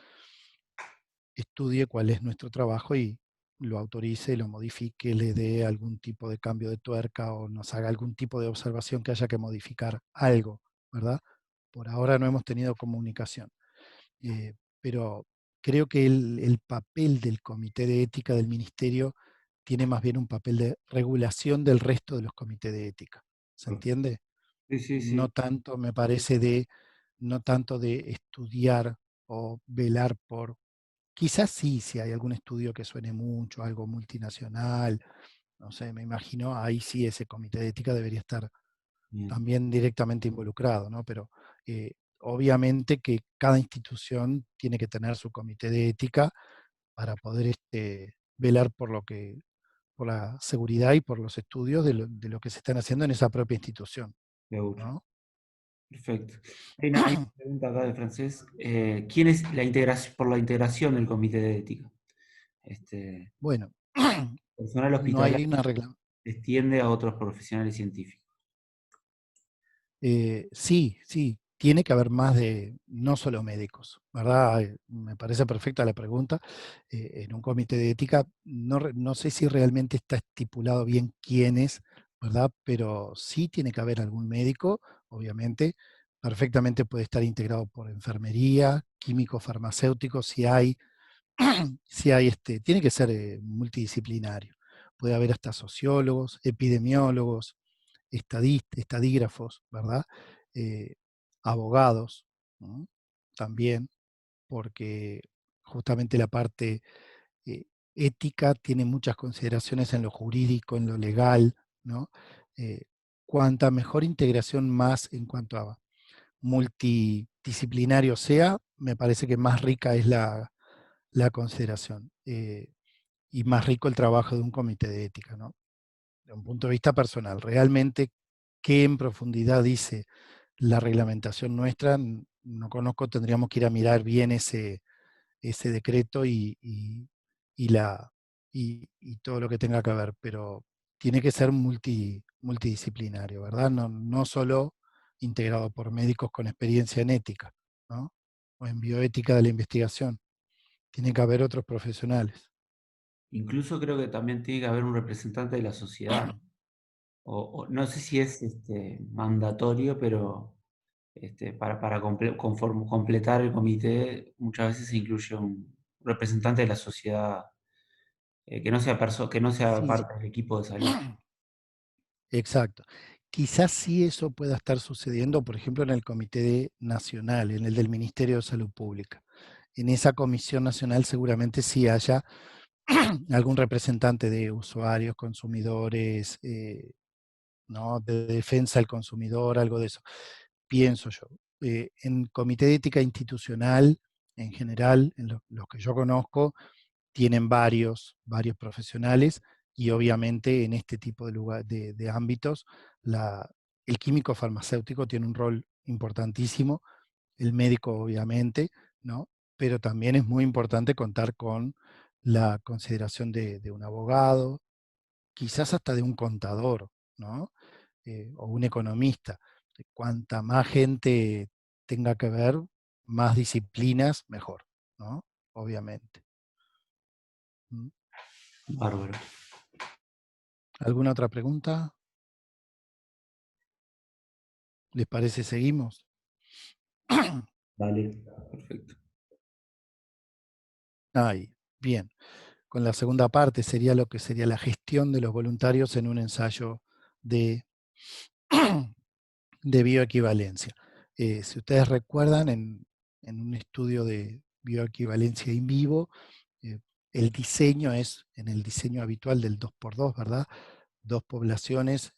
estudie cuál es nuestro trabajo y lo autorice, lo modifique, le dé algún tipo de cambio de tuerca o nos haga algún tipo de observación que haya que modificar algo, ¿verdad? Por ahora no hemos tenido comunicación. Pero creo que el papel del Comité de Ética del Ministerio tiene más bien un papel de regulación del resto de los comités de ética. ¿Se entiende? Sí, sí, No sí. tanto, me parece, no tanto de estudiar o velar por, quizás sí, si hay algún estudio que suene mucho, algo multinacional, no sé, me imagino, ahí sí ese comité de ética debería estar Bien, también directamente involucrado, ¿no? Pero obviamente que cada institución tiene que tener su comité de ética para poder velar por por la seguridad y por los estudios de lo que se están haciendo en esa propia institución, seguro. ¿no? Perfecto. Hay una pregunta acá de francés. ¿Quién es la integración, por la integración del Comité de Ética? Bueno, Personal no hay hospitalario una regla. se extiende a otros profesionales científicos. Sí, sí, tiene que haber más de, no solo médicos, ¿verdad? Me parece perfecta la pregunta. En un comité de ética, no sé si realmente está estipulado bien quién es, ¿verdad? Pero sí tiene que haber algún médico, obviamente. Perfectamente puede estar integrado por enfermería, químico, farmacéutico, si hay tiene que ser multidisciplinario. Puede haber hasta sociólogos, epidemiólogos, estadígrafos, ¿verdad? Eh, abogados, ¿no? También, porque justamente la parte eh, ética tiene muchas consideraciones en lo jurídico, en lo legal, ¿no? Eh, cuanta mejor integración más en cuanto a multidisciplinario sea, me parece que más rica es la consideración y más rico el trabajo de un comité de ética, ¿no? De un punto de vista personal. Realmente, ¿qué en profundidad dice la reglamentación nuestra? No conozco, tendríamos que ir a mirar bien ese decreto y y todo lo que tenga que ver, pero tiene que ser multidisciplinario, ¿verdad? No solo integrado por médicos con experiencia en ética, ¿no? O en bioética de la investigación. Tiene que haber otros profesionales. incluso creo que también tiene que haber un representante de la sociedad. O no sé si es mandatorio, pero para completar el comité muchas veces se incluye un representante de la sociedad que no sea Sí, parte del equipo de salud. exacto. Quizás sí eso pueda estar sucediendo, por ejemplo, en el Nacional, en el del Ministerio de Salud Pública. En esa comisión nacional seguramente sí haya algún representante de usuarios, consumidores, ¿no? De defensa del consumidor, algo de eso. Pienso yo. En comité de ética institucional, en general, en los que yo conozco, tienen varios profesionales y obviamente en este tipo de, de ámbitos, el químico farmacéutico tiene un rol importantísimo, el médico obviamente, ¿no? Pero también es muy importante contar con la consideración de un abogado, quizás hasta de un contador, ¿no? O un economista. Cuanta más gente tenga que ver, más disciplinas, mejor, ¿no? Obviamente. ¿Mm? Bárbaro. ¿Alguna otra pregunta? ¿Les parece seguimos? Vale, perfecto. Ahí, bien. Con la segunda parte sería lo que sería la gestión de los voluntarios en un ensayo de, de bioequivalencia. Si ustedes recuerdan, en un estudio de bioequivalencia in vivo, eh, el diseño es en el diseño habitual del 2x2, ¿verdad? Dos poblaciones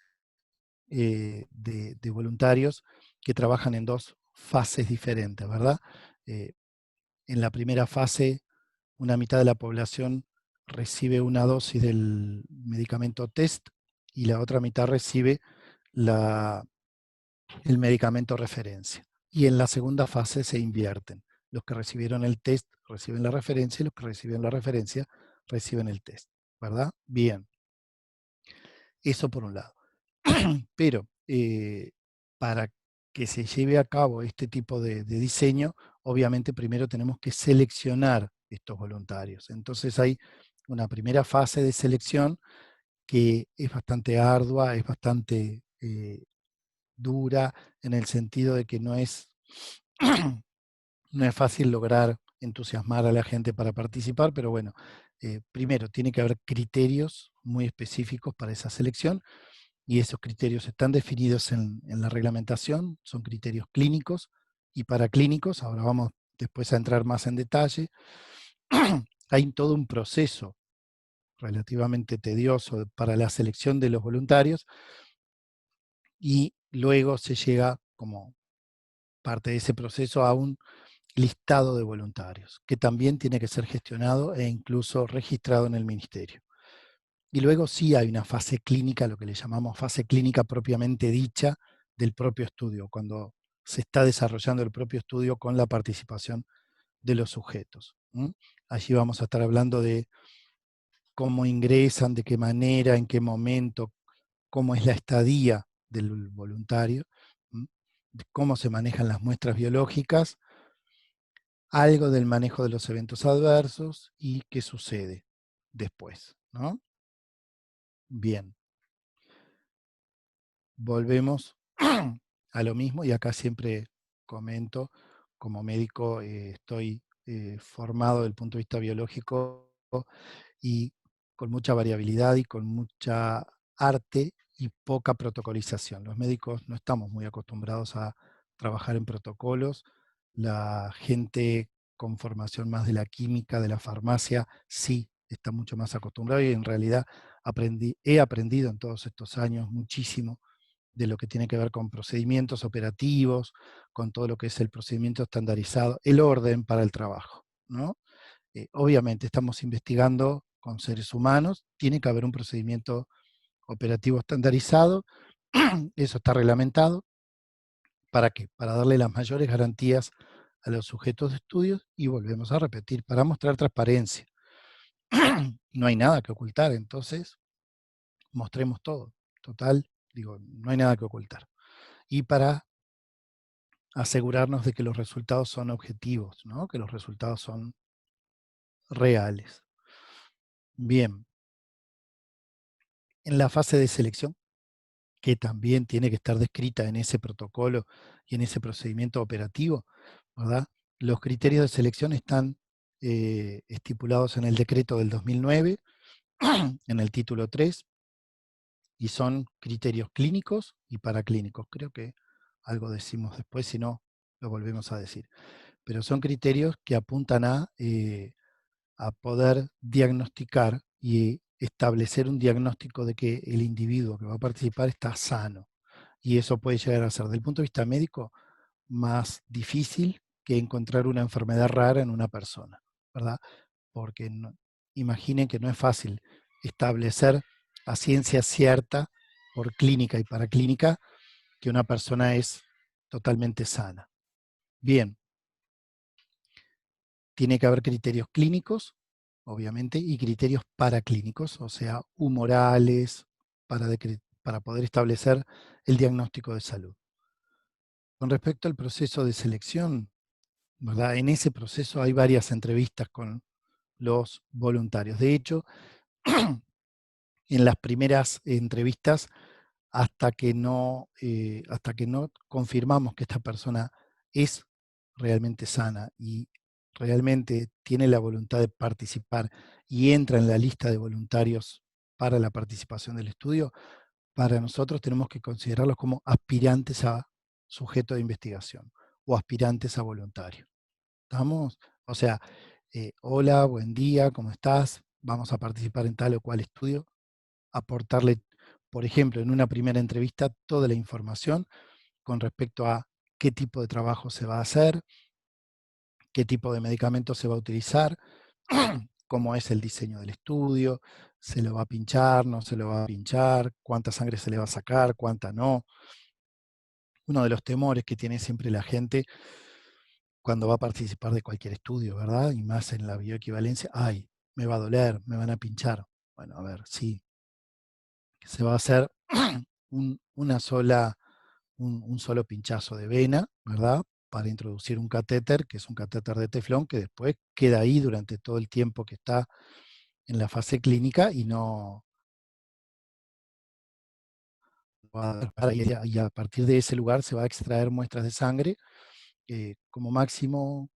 de voluntarios que trabajan en dos fases diferentes, ¿verdad? Eh, en la primera fase, una mitad de la población recibe una dosis del medicamento test y la otra mitad recibe el medicamento referencia. Y en la segunda fase se invierten. Los que recibieron el test reciben la referencia y los que reciben la referencia reciben el test, ¿verdad? Bien, eso por un lado. Pero para que se lleve a cabo este tipo de diseño, obviamente primero tenemos que seleccionar estos voluntarios. Entonces hay una primera fase de selección que es bastante ardua, es bastante dura, en el sentido de que no es, no es fácil lograr entusiasmar a la gente para participar, pero bueno, primero tiene que haber criterios muy específicos para esa selección y esos criterios están definidos en la reglamentación, son criterios clínicos y paraclínicos, ahora vamos después a entrar más en detalle. Hay todo un proceso relativamente tedioso para la selección de los voluntarios y luego se llega como parte de ese proceso a un listado de voluntarios, que también tiene que ser gestionado e incluso registrado en el ministerio. Y luego sí hay una fase clínica, lo que le llamamos fase clínica propiamente dicha del propio estudio, cuando se está desarrollando el propio estudio con la participación de los sujetos. ¿Mm? Allí vamos a estar hablando de cómo ingresan, de qué manera, en qué momento, cómo es la estadía del voluntario, ¿m? De cómo se manejan las muestras biológicas, algo del manejo de los eventos adversos y qué sucede después, ¿no? Bien, volvemos a lo mismo y acá siempre comento, como médico estoy formado desde el punto de vista biológico y con mucha variabilidad y con mucha arte y poca protocolización. Los médicos no estamos muy acostumbrados a trabajar en protocolos. La gente con formación más de la química, de la farmacia, sí está mucho más acostumbrado y en realidad he aprendido en todos estos años muchísimo de lo que tiene que ver con procedimientos operativos, con todo lo que es el procedimiento estandarizado, el orden para el trabajo, ¿no? Obviamente estamos investigando con seres humanos, tiene que haber un procedimiento operativo estandarizado, eso está reglamentado. ¿Para qué? Para darle las mayores garantías a los sujetos de estudios y volvemos a repetir, para mostrar transparencia. No hay nada que ocultar, entonces mostremos todo. Total, digo, no hay nada que ocultar. Y para asegurarnos de que los resultados son objetivos, ¿no? Que los resultados son reales. Bien, en la fase de selección, que también tiene que estar descrita en ese protocolo y en ese procedimiento operativo, ¿verdad? Los criterios de selección están estipulados en el decreto del 2009, en el título 3, y son criterios clínicos y paraclínicos. Creo que algo decimos después, si no, lo volvemos a decir. Pero son criterios que apuntan a poder diagnosticar y establecer un diagnóstico de que el individuo que va a participar está sano. Y eso puede llegar a ser, desde el punto de vista médico, más difícil que encontrar una enfermedad rara en una persona, ¿verdad? Porque imaginen que no es fácil establecer a ciencia cierta por clínica y paraclínica que una persona es totalmente sana. Bien, tiene que haber criterios clínicos, obviamente, y criterios paraclínicos, o sea, humorales, para poder establecer el diagnóstico de salud. Con respecto al proceso de selección, ¿verdad? En ese proceso hay varias entrevistas con los voluntarios. De hecho, en las primeras entrevistas, hasta que no confirmamos que esta persona es realmente sana y realmente tiene la voluntad de participar y entra en la lista de voluntarios para la participación del estudio, para nosotros tenemos que considerarlos como aspirantes a sujeto de investigación o aspirantes a voluntario. ¿Estamos? O sea, hola, buen día, ¿cómo estás? Vamos a participar en tal o cual estudio, aportarle, por ejemplo, en una primera entrevista, toda la información con respecto a qué tipo de trabajo se va a hacer, qué tipo de medicamento se va a utilizar, cómo es el diseño del estudio, se lo va a pinchar, no se lo va a pinchar, cuánta sangre se le va a sacar, cuánta no. Uno de los temores que tiene siempre la gente cuando va a participar de cualquier estudio, ¿verdad? Y más en la bioequivalencia, ay, me va a doler, me van a pinchar. Bueno, a ver, sí, se va a hacer una sola, un solo pinchazo de vena, ¿verdad? Para introducir un catéter, que es un catéter de teflón, que después queda ahí durante todo el tiempo que está en la fase clínica y no va a, y a partir de ese lugar se va a extraer muestras de sangre, como máximo,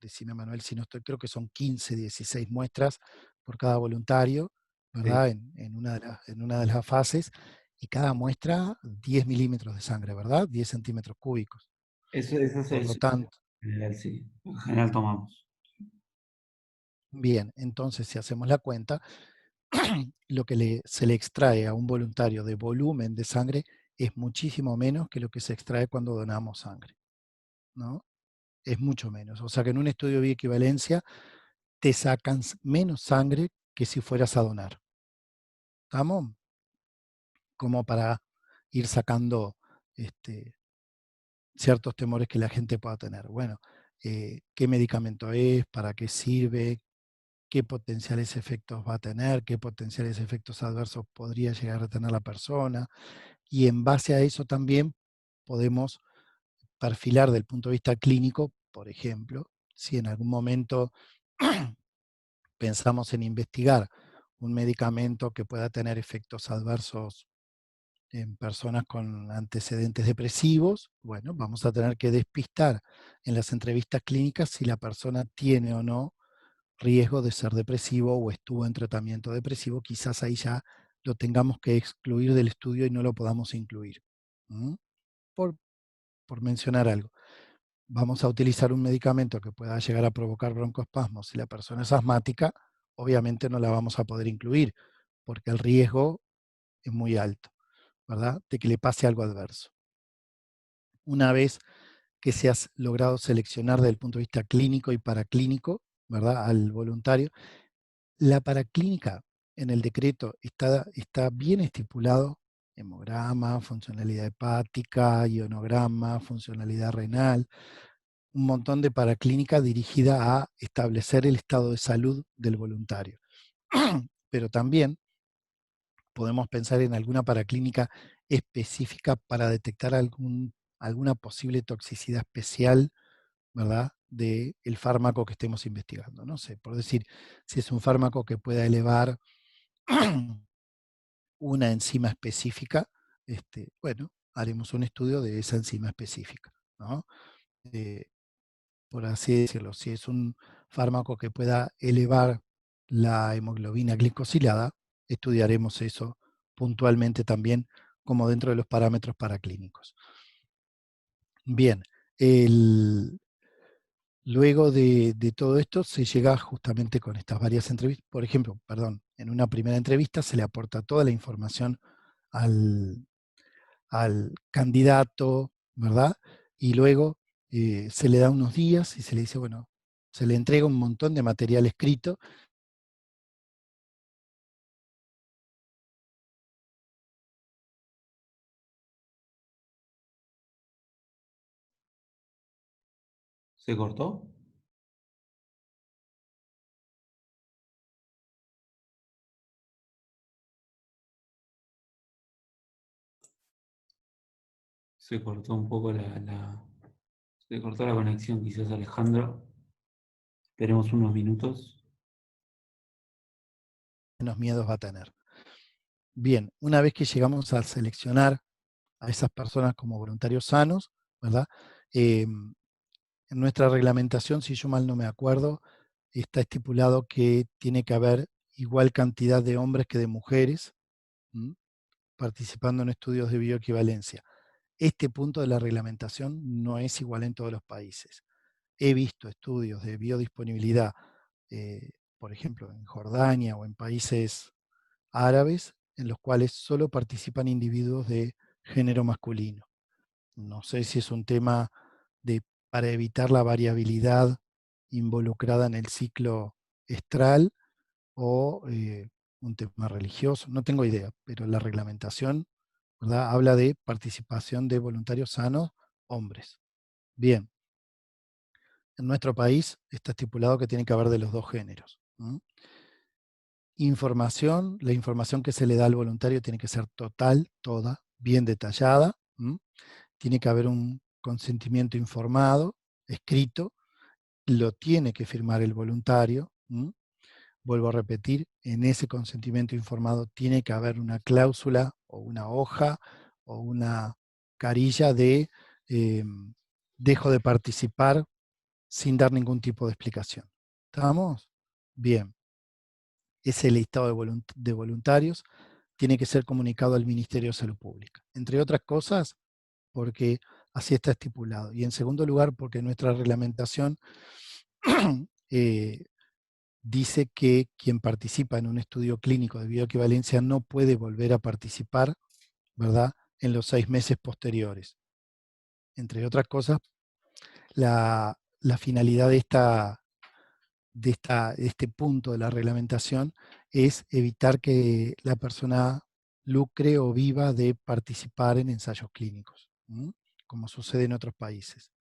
decime Manuel si no estoy, creo que son 15, 16 muestras por cada voluntario, Sí. ¿verdad? En una de las fases, y cada muestra 10 milímetros de sangre, ¿verdad? 10 centímetros cúbicos. Eso Por lo es tanto, en general, sí. En general tomamos. bien, entonces si hacemos la cuenta, lo que se le extrae a un voluntario de volumen de sangre es muchísimo menos que lo que se extrae cuando donamos sangre, ¿no? Es mucho menos. O sea que en un estudio de bioequivalencia te sacan menos sangre que si fueras a donar. ¿Estamos? Como para ir sacando ciertos temores que la gente pueda tener. Bueno, ¿qué medicamento es? ¿Para qué sirve? ¿Qué potenciales efectos va a tener? ¿Qué potenciales efectos adversos podría llegar a tener la persona? Y en base a eso también podemos perfilar del punto de vista clínico, por ejemplo, si en algún momento pensamos en investigar un medicamento que pueda tener efectos adversos en personas con antecedentes depresivos, bueno, vamos a tener que despistar en las entrevistas clínicas si la persona tiene o no riesgo de ser depresivo o estuvo en tratamiento depresivo, quizás ahí ya lo tengamos que excluir del estudio y no lo podamos incluir. ¿Mm? Por, por mencionar algo. Vamos a utilizar un medicamento que pueda llegar a provocar broncoespasmos si la persona es asmática, obviamente no la vamos a poder incluir, porque el riesgo es muy alto, ¿verdad? De que le pase algo adverso. Una vez que se has logrado seleccionar desde el punto de vista clínico y paraclínico, ¿verdad? Al voluntario, la paraclínica en el decreto está bien estipulado: hemograma, funcionalidad hepática, ionograma, funcionalidad renal, un montón de paraclínica dirigida a establecer el estado de salud del voluntario. Pero también podemos pensar en alguna paraclínica específica para detectar alguna posible toxicidad especial, ¿verdad? del fármaco que estemos investigando. No sé, por decir, si es un fármaco que pueda elevar una enzima específica, bueno, haremos un estudio de esa enzima específica, ¿no? Eh, por así decirlo, si es un fármaco que pueda elevar la hemoglobina glicosilada, estudiaremos eso puntualmente también como dentro de los parámetros paraclínicos. Bien, luego de todo esto se llega justamente con estas varias entrevistas. Por ejemplo, perdón, en una primera entrevista se le aporta toda la información al, al candidato, ¿verdad? Y luego se le da unos días y se le dice, bueno, se le entrega un montón de material escrito. ¿Se cortó? Se cortó un poco se cortó la conexión, quizás, Alejandro. Esperemos unos minutos. Menos miedos va a tener. Bien, una vez que llegamos a seleccionar a esas personas como voluntarios sanos, ¿verdad? En nuestra reglamentación, si yo mal no me acuerdo, está estipulado que tiene que haber igual cantidad de hombres que de mujeres, ¿m?, participando en estudios de bioequivalencia. Este punto de la reglamentación no es igual en todos los países. He visto estudios de biodisponibilidad, por ejemplo, en Jordania o en países árabes, en los cuales solo participan individuos de género masculino. No sé si es un tema para evitar la variabilidad involucrada en el ciclo estral o un tema religioso, no tengo idea, pero la reglamentación, ¿verdad?, habla de participación de voluntarios sanos, hombres. Bien, en nuestro país está estipulado que tiene que haber de los dos géneros. Información, la información que se le da al voluntario tiene que ser total, toda, bien detallada. Tiene que haber un consentimiento informado, escrito, lo tiene que firmar el voluntario. Vuelvo a repetir, en ese consentimiento informado tiene que haber una cláusula o una hoja o una carilla de dejo de participar sin dar ningún tipo de explicación. ¿Estamos? Bien. Ese listado de voluntarios tiene que ser comunicado al Ministerio de Salud Pública. Entre otras cosas, porque así está estipulado. Y en segundo lugar, porque nuestra reglamentación dice que quien participa en un estudio clínico de bioequivalencia no puede volver a participar, ¿verdad?, en los 6 meses posteriores. Entre otras cosas, la finalidad de este punto de la reglamentación es evitar que la persona lucre o viva de participar en ensayos clínicos, como sucede en otros países.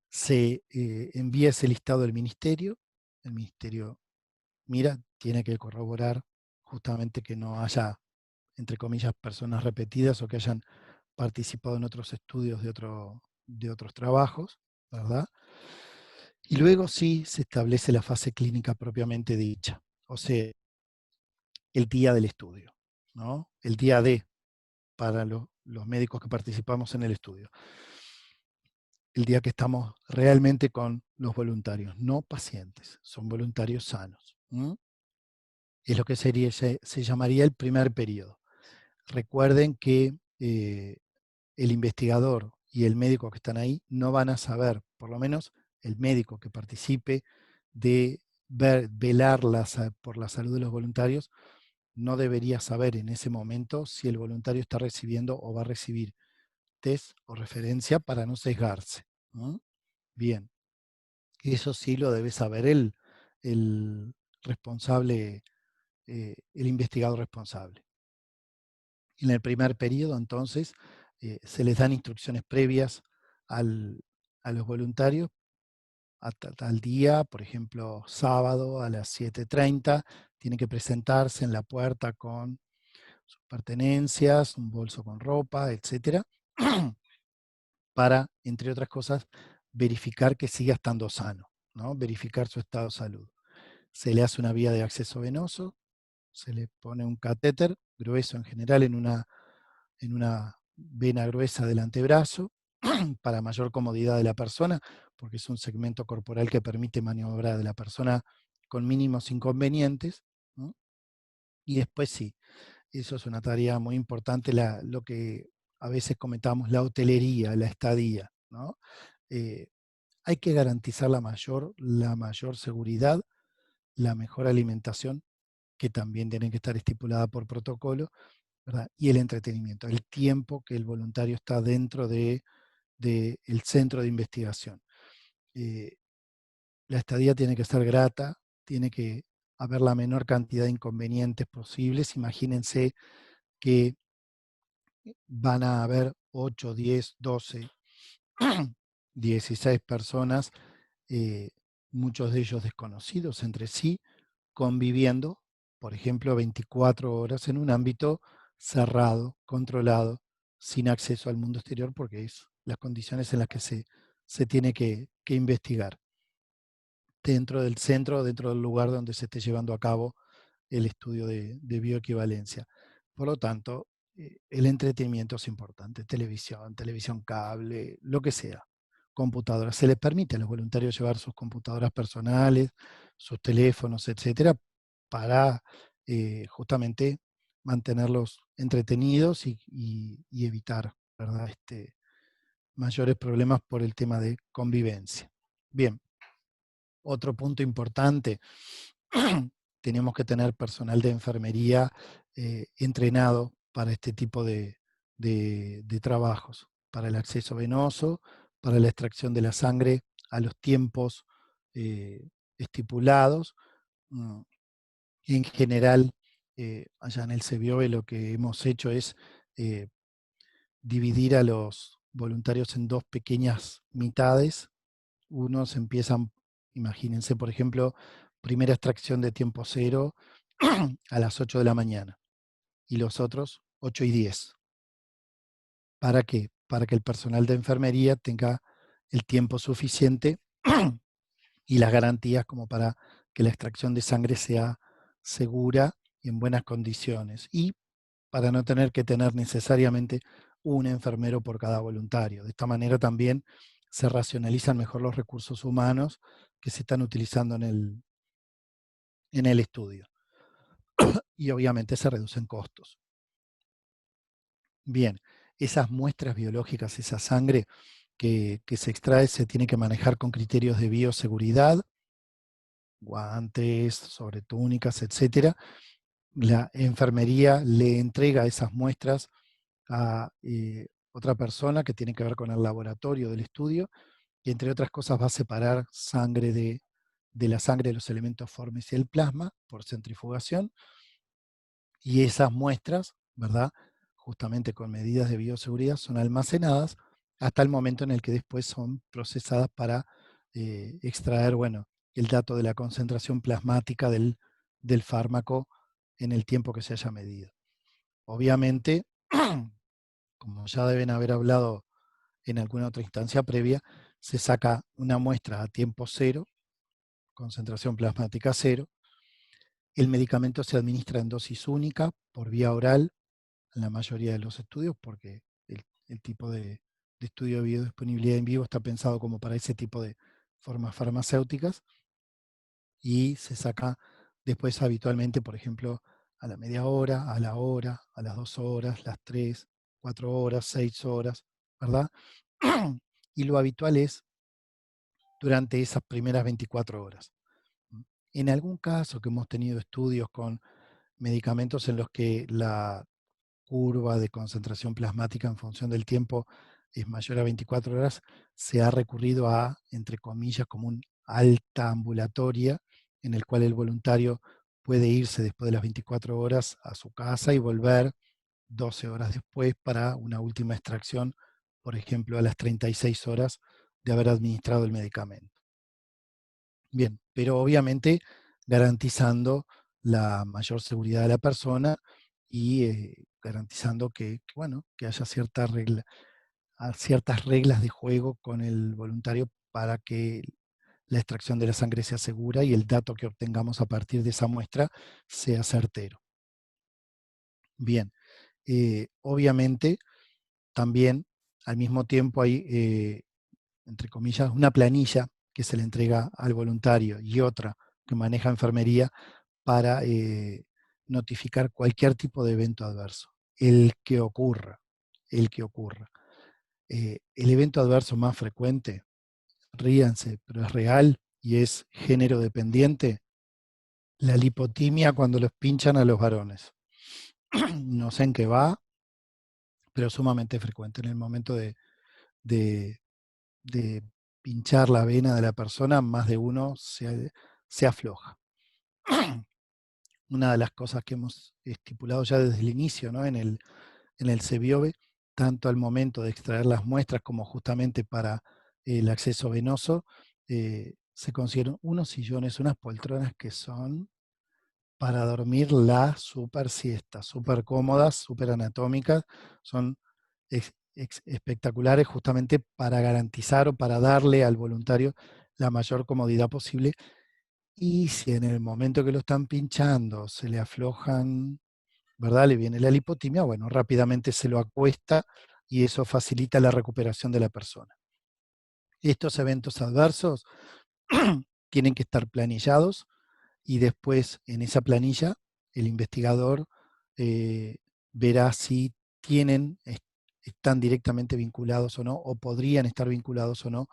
Se envía ese listado al ministerio, el ministerio mira, tiene que corroborar justamente que no haya, entre comillas, personas repetidas o que hayan participado en otros estudios de otros trabajos, ¿verdad? Y luego sí se establece la fase clínica propiamente dicha, o sea, el día del estudio, ¿no? El día D para los médicos que participamos en el estudio. El día que estamos realmente con los voluntarios, no pacientes, son voluntarios sanos. Es lo que se llamaría el primer periodo. Recuerden que el investigador y el médico que están ahí no van a saber, por lo menos el médico que participe de velar por la salud de los voluntarios, no debería saber en ese momento si el voluntario está recibiendo o va a recibir test o referencia para no sesgarse. Bien, eso sí lo debe saber el responsable, el investigador responsable. En el primer periodo, entonces, se les dan instrucciones previas a los voluntarios a tal día, por ejemplo, sábado a las 7:30, tienen que presentarse en la puerta con sus pertenencias, un bolso con ropa, etcétera, para, entre otras cosas, verificar que siga estando sano, ¿no? Verificar su estado de salud. Se le hace una vía de acceso venoso, se le pone un catéter grueso en general en una vena gruesa del antebrazo para mayor comodidad de la persona, porque es un segmento corporal que permite maniobrar de la persona con mínimos inconvenientes, ¿no? Y después sí, eso es una tarea muy importante, lo que a veces comentamos, la hotelería, la estadía, ¿no? Eh, Hay que garantizar la mayor seguridad, la mejor alimentación, que también tiene que estar estipulada por protocolo, ¿verdad? Y el entretenimiento, el tiempo que el voluntario está dentro del centro de investigación. Eh, la estadía tiene que ser grata, tiene que haber la menor cantidad de inconvenientes posibles. Imagínense que van a haber 8, 10, 12, 16 personas, eh, muchos de ellos desconocidos entre sí, conviviendo, por ejemplo, 24 horas en un ámbito cerrado, controlado, sin acceso al mundo exterior, porque es las condiciones en las que se tiene que investigar dentro del centro, dentro del lugar donde se esté llevando a cabo el estudio de bioequivalencia. Por lo tanto, el entretenimiento es importante, televisión, televisión cable, lo que sea, computadoras. Se les permite a los voluntarios llevar sus computadoras personales, sus teléfonos, etcétera, para justamente mantenerlos entretenidos y evitar, ¿verdad? Mayores problemas por el tema de convivencia. Bien, otro punto importante, tenemos que tener personal de enfermería entrenado para este tipo de trabajos, para el acceso venoso, para la extracción de la sangre a los tiempos estipulados. Mm, En general, allá en el CBIOE lo que hemos hecho es eh, dividir a los voluntarios en dos pequeñas mitades. Unos empiezan, imagínense, por ejemplo, primera extracción de tiempo cero a las 8 de la mañana y los otros 8:10. ¿Para qué? Para que el personal de enfermería tenga el tiempo suficiente y las garantías como para que la extracción de sangre sea segura y en buenas condiciones. Y para no tener que tener necesariamente un enfermero por cada voluntario. De esta manera también se racionalizan mejor los recursos humanos que se están utilizando en el estudio. Y obviamente se reducen costos. Bien, esas muestras biológicas, esa sangre que se extrae, se tiene que manejar con criterios de bioseguridad, guantes, sobre túnicas, etcétera. La enfermería le entrega esas muestras a otra persona que tiene que ver con el laboratorio del estudio, y entre otras cosas va a separar sangre de la sangre de los elementos formes y el plasma por centrifugación, y esas muestras, ¿verdad? Justamente con medidas de bioseguridad, son almacenadas hasta el momento en el que después son procesadas para extraer, bueno, el dato de la concentración plasmática del fármaco en el tiempo que se haya medido. Obviamente, como ya deben haber hablado en alguna otra instancia previa, se saca una muestra a tiempo cero, concentración plasmática cero. El medicamento se administra en dosis única, por vía oral, en la mayoría de los estudios, porque el tipo de estudio de biodisponibilidad en vivo está pensado como para ese tipo de formas farmacéuticas, y se saca después habitualmente, por ejemplo, a la media hora, a la hora, a las 2 horas, las 3, 4 horas, 6 horas, ¿verdad? Y lo habitual es durante esas primeras 24 horas. En algún caso que hemos tenido estudios con medicamentos en los que la curva de concentración plasmática en función del tiempo es mayor a 24 horas, se ha recurrido a, entre comillas, como un alta ambulatoria, en el cual el voluntario puede irse después de las 24 horas a su casa y volver 12 horas después para una última extracción, por ejemplo, a las 36 horas de haber administrado el medicamento. Bien, pero obviamente garantizando la mayor seguridad de la persona y garantizando bueno, que haya ciertas reglas de juego con el voluntario para que la extracción de la sangre sea segura y el dato que obtengamos a partir de esa muestra sea certero. Bien, obviamente también al mismo tiempo hay, entre comillas, una planilla que se le entrega al voluntario y otra que maneja enfermería para notificar cualquier tipo de evento adverso, el que ocurra, el que ocurra. El evento adverso más frecuente, ríanse, pero es real y es género dependiente, la lipotimia cuando los pinchan a los varones. No sé en qué va, pero sumamente frecuente en el momento de, de pinchar la vena de la persona, más de uno se afloja. Una de las cosas que hemos estipulado ya desde el inicio, ¿no? En el CEBIOBE, tanto al momento de extraer las muestras como justamente para el acceso venoso, se consiguieron unos sillones, unas poltronas que son para dormir la super siesta, súper cómodas, súper anatómicas, son espectaculares justamente para garantizar o para darle al voluntario la mayor comodidad posible. Y si en el momento que lo están pinchando se le aflojan, ¿verdad? Le viene la lipotimia, bueno, rápidamente se lo acuesta y eso facilita la recuperación de la persona. Estos eventos adversos tienen que estar planillados y después en esa planilla el investigador eh, verá si tienen, están directamente vinculados o no, o podrían estar vinculados o no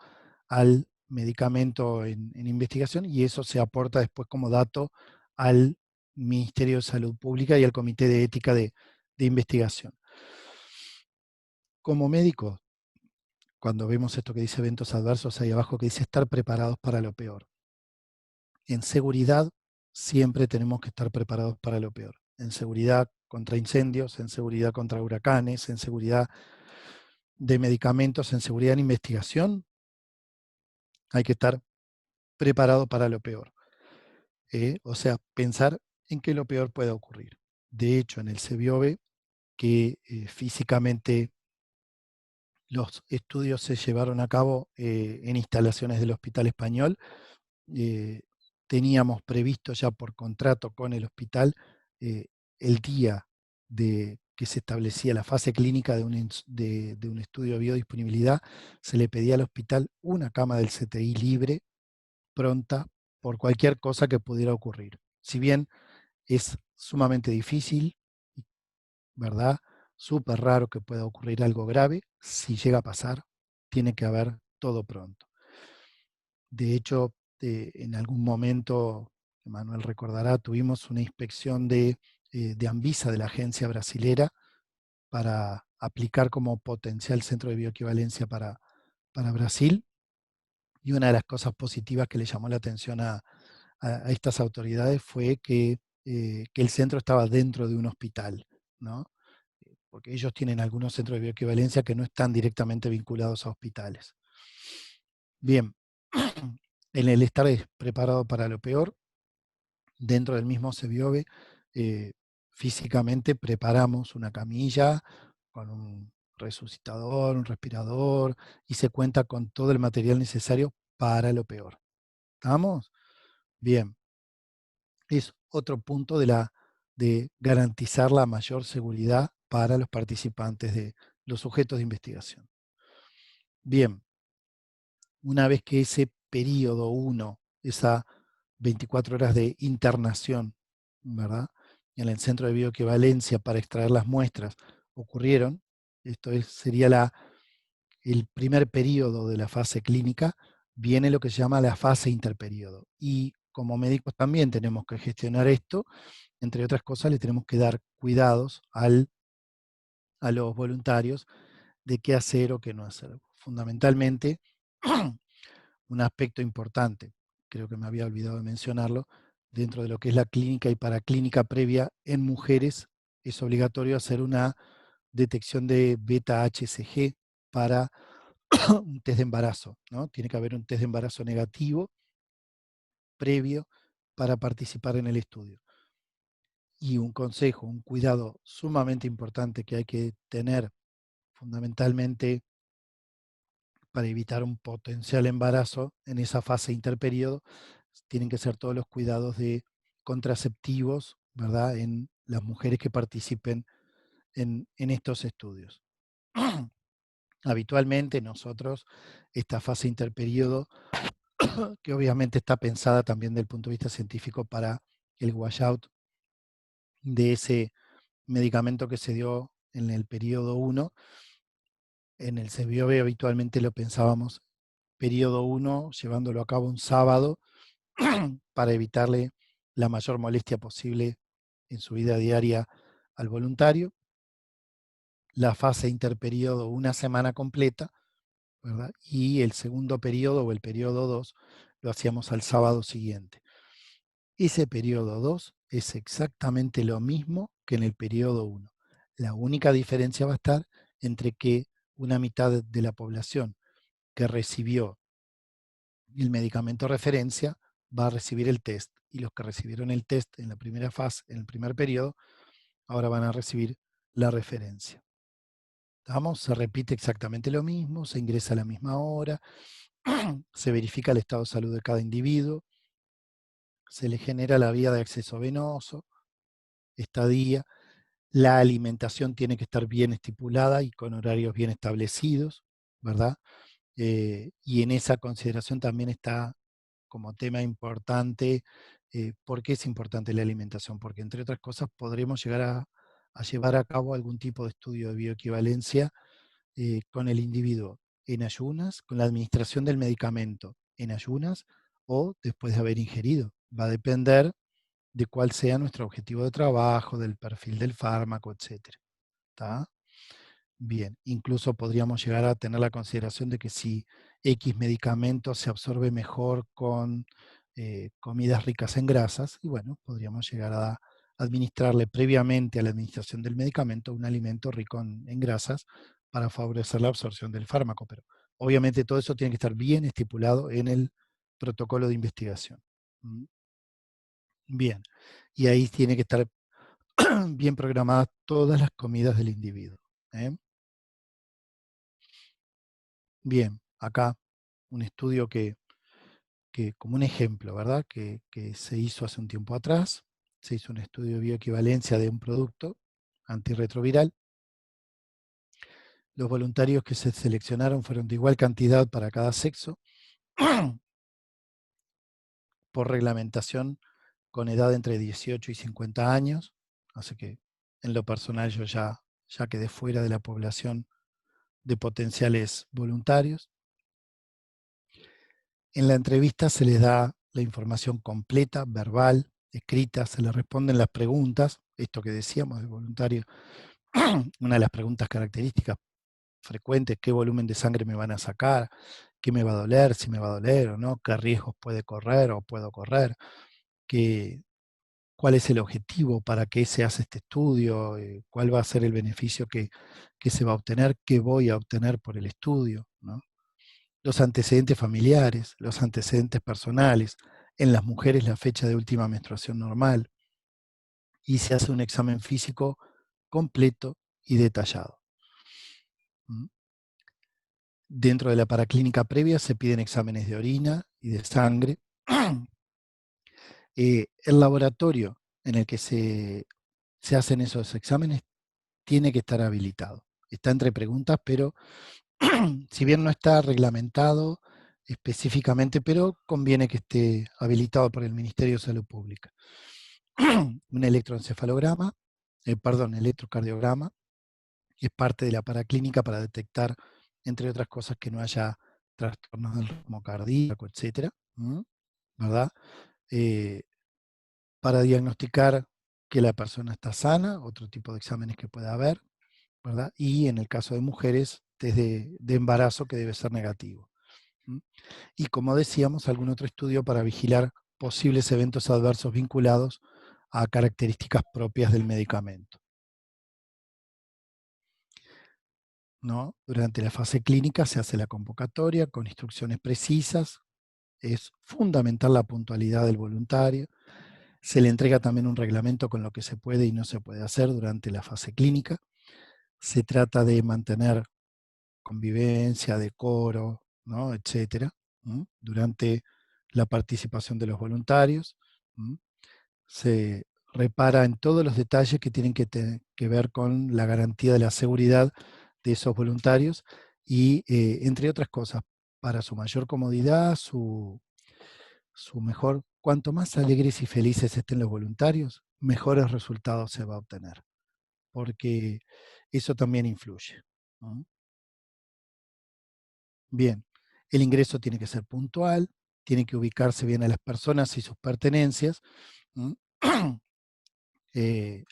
al medicamento en investigación, y eso se aporta después como dato al Ministerio de Salud Pública y al Comité de Ética de Investigación. Como médicos, cuando vemos esto que dice eventos adversos ahí abajo, que dice estar preparados para lo peor. En seguridad siempre tenemos que estar preparados para lo peor. En seguridad contra incendios, en seguridad contra huracanes, en seguridad de medicamentos, en seguridad en investigación, hay que estar preparado para lo peor. O sea, pensar en que lo peor pueda ocurrir. De hecho, en el CBOB, que físicamente los estudios se llevaron a cabo en instalaciones del Hospital Español, eh, teníamos previsto ya por contrato con el hospital eh, el día de que se establecía la fase clínica de un estudio de biodisponibilidad, se le pedía al hospital una cama del CTI libre, pronta, por cualquier cosa que pudiera ocurrir. Si bien es sumamente difícil, ¿verdad? Súper raro que pueda ocurrir algo grave, si llega a pasar, tiene que haber todo pronto. De hecho, en algún momento, Manuel recordará, tuvimos una inspección de Anvisa, de la agencia brasilera, para aplicar como potencial centro de bioequivalencia para Brasil. Y una de las cosas positivas que le llamó la atención a estas autoridades fue que el centro estaba dentro de un hospital, ¿no? Porque ellos tienen algunos centros de bioequivalencia que no están directamente vinculados a hospitales. Bien, en el estar preparado para lo peor, dentro del mismo CBIOBE, físicamente preparamos una camilla con un resucitador, un respirador, y se cuenta con todo el material necesario para lo peor. ¿Estamos? Bien. Es otro punto de garantizar la mayor seguridad para los participantes de los sujetos de investigación. Bien, una vez que ese periodo 1, esa 24 horas de internación, ¿verdad? En el centro de bioequivalencia para extraer las muestras ocurrieron, sería el primer periodo de la fase clínica, viene lo que se llama la fase interperiodo. Y como médicos también tenemos que gestionar esto, entre otras cosas le tenemos que dar cuidados a los voluntarios de qué hacer o qué no hacer. Fundamentalmente, un aspecto importante, creo que me había olvidado de mencionarlo, dentro de lo que es la clínica y paraclínica previa en mujeres, es obligatorio hacer una detección de beta-HCG para un test de embarazo, ¿no? Tiene que haber un test de embarazo negativo previo para participar en el estudio. Y un consejo, un cuidado sumamente importante que hay que tener fundamentalmente para evitar un potencial embarazo en esa fase interperiodo, tienen que ser todos los cuidados de contraceptivos, ¿verdad?, en las mujeres que participen en estos estudios. Habitualmente nosotros, esta fase interperiodo, que obviamente está pensada también desde el punto de vista científico para el washout de ese medicamento que se dio en el periodo 1, en el CBOB habitualmente lo pensábamos periodo 1, llevándolo a cabo un sábado, para evitarle la mayor molestia posible en su vida diaria al voluntario. La fase interperiodo, una semana completa, ¿verdad? Y el segundo periodo o el periodo 2 lo hacíamos al sábado siguiente. Ese periodo 2 es exactamente lo mismo que en el periodo 1. La única diferencia va a estar entre que una mitad de la población que recibió el medicamento referencia va a recibir el test, y los que recibieron el test en la primera fase, en el primer periodo, ahora van a recibir la referencia. ¿Estamos? Se repite exactamente lo mismo, se ingresa a la misma hora, se verifica el estado de salud de cada individuo, se le genera la vía de acceso venoso, estadía, la alimentación tiene que estar bien estipulada y con horarios bien establecidos, ¿verdad? Y en esa consideración también está como tema importante. ¿Por qué es importante la alimentación? Porque entre otras cosas podremos llegar a llevar a cabo algún tipo de estudio de bioequivalencia con el individuo en ayunas, con la administración del medicamento en ayunas o después de haber ingerido. Va a depender de cuál sea nuestro objetivo de trabajo, del perfil del fármaco, etc. ¿Está? Bien, incluso podríamos llegar a tener la consideración de que si X medicamento se absorbe mejor con comidas ricas en grasas, y bueno, podríamos llegar a administrarle previamente a la administración del medicamento un alimento rico en grasas para favorecer la absorción del fármaco. Pero obviamente todo eso tiene que estar bien estipulado en el protocolo de investigación. ¿Mm? Bien, y ahí tiene que estar bien programadas todas las comidas del individuo. ¿Eh? Bien, acá un estudio que como un ejemplo, ¿verdad? Que se hizo hace un tiempo atrás. Se hizo un estudio de bioequivalencia de un producto antirretroviral. Los voluntarios que se seleccionaron fueron de igual cantidad para cada sexo, por reglamentación con edad entre 18 y 50 años. Así que en lo personal yo ya quedé fuera de la población de potenciales voluntarios. En la entrevista se les da la información completa, verbal, escrita, se les responden las preguntas, esto que decíamos del voluntario, una de las preguntas características frecuentes: ¿qué volumen de sangre me van a sacar? ¿Qué me va a doler? ¿Si me va a doler o no? ¿Qué riesgos puede correr o puedo correr? ¿Cuál es el objetivo? ¿Para qué se hace este estudio? ¿Cuál va a ser el beneficio que se va a obtener? ¿Qué voy a obtener por el estudio? ¿No? Los antecedentes familiares, los antecedentes personales, en las mujeres la fecha de última menstruación normal, y se hace un examen físico completo y detallado. ¿Mm? Dentro de la paraclínica previa se piden exámenes de orina y de sangre. El laboratorio en el que se hacen esos exámenes tiene que estar habilitado. Está entre preguntas, pero si bien no está reglamentado específicamente, pero conviene que esté habilitado por el Ministerio de Salud Pública. Un electroencefalograma, electrocardiograma, es parte de la paraclínica para detectar, entre otras cosas, que no haya trastornos del ritmo cardíaco, etcétera, ¿verdad? Eh, para diagnosticar que la persona está sana, otro tipo de exámenes que pueda haber, ¿verdad? Y en el caso de mujeres, test de embarazo, que debe ser negativo. Y como decíamos, algún otro estudio para vigilar posibles eventos adversos vinculados a características propias del medicamento, ¿no? Durante la fase clínica se hace la convocatoria con instrucciones precisas. Es fundamental la puntualidad del voluntario. Se le entrega también un reglamento con lo que se puede y no se puede hacer durante la fase clínica. Se trata de mantener convivencia, decoro, ¿no? Etcétera, durante la participación de los voluntarios. Se repara en todos los detalles que tienen que ver con la garantía de la seguridad de esos voluntarios y, entre otras cosas, para su mayor comodidad, su mejor, cuanto más alegres y felices estén los voluntarios, mejores resultados se va a obtener, porque eso también influye, ¿no? Bien, el ingreso tiene que ser puntual, tiene que ubicarse bien a las personas y sus pertenencias, ¿m? Eh,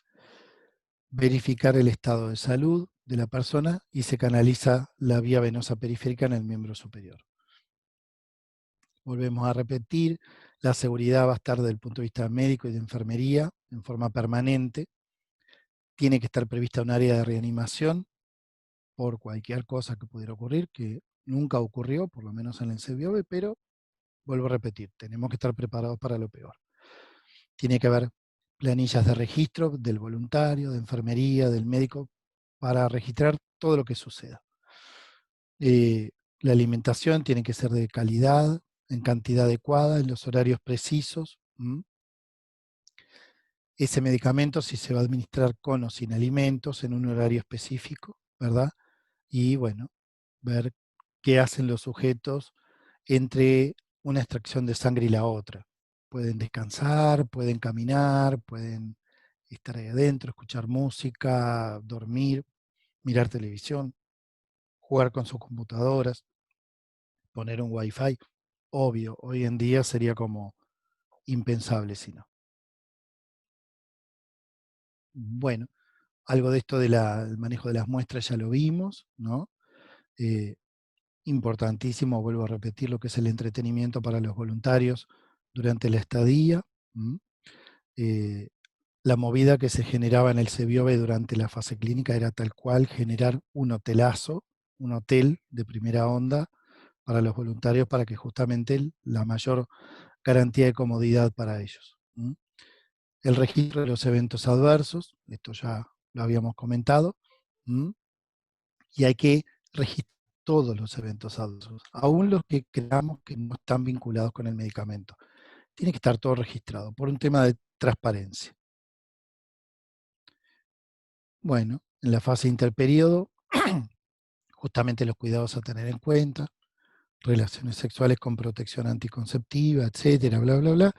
verificar el estado de salud de la persona y se canaliza la vía venosa periférica en el miembro superior. Volvemos a repetir, la seguridad va a estar desde el punto de vista médico y de enfermería en forma permanente. Tiene que estar prevista un área de reanimación por cualquier cosa que pudiera ocurrir, que nunca ocurrió, por lo menos en el CBOB, pero vuelvo a repetir, tenemos que estar preparados para lo peor. Tiene que haber planillas de registro del voluntario, de enfermería, del médico, para registrar todo lo que suceda. La alimentación tiene que ser de calidad, en cantidad adecuada, en los horarios precisos. Ese medicamento si se va a administrar con o sin alimentos, en un horario específico, ¿verdad? Y bueno, ver qué hacen los sujetos entre una extracción de sangre y la otra. Pueden descansar, pueden caminar, pueden estar ahí adentro, escuchar música, dormir, mirar televisión, jugar con sus computadoras, poner un wifi. Obvio, hoy en día sería como impensable si no. Bueno, algo de esto del manejo de las muestras ya lo vimos, ¿no? Eh, Importantísimo, vuelvo a repetir, lo que es el entretenimiento para los voluntarios durante la estadía. Eh, la movida que se generaba en el CBIOB durante la fase clínica era tal cual generar un hotelazo, un hotel de primera onda para los voluntarios para que justamente la mayor garantía de comodidad para ellos. El registro de los eventos adversos, esto ya lo habíamos comentado, y hay que registrar todos los eventos adversos, aún los que creamos que no están vinculados con el medicamento. Tiene que estar todo registrado por un tema de transparencia. Bueno, en la fase interperiodo, justamente los cuidados a tener en cuenta, relaciones sexuales con protección anticonceptiva, etcétera, bla, bla, bla.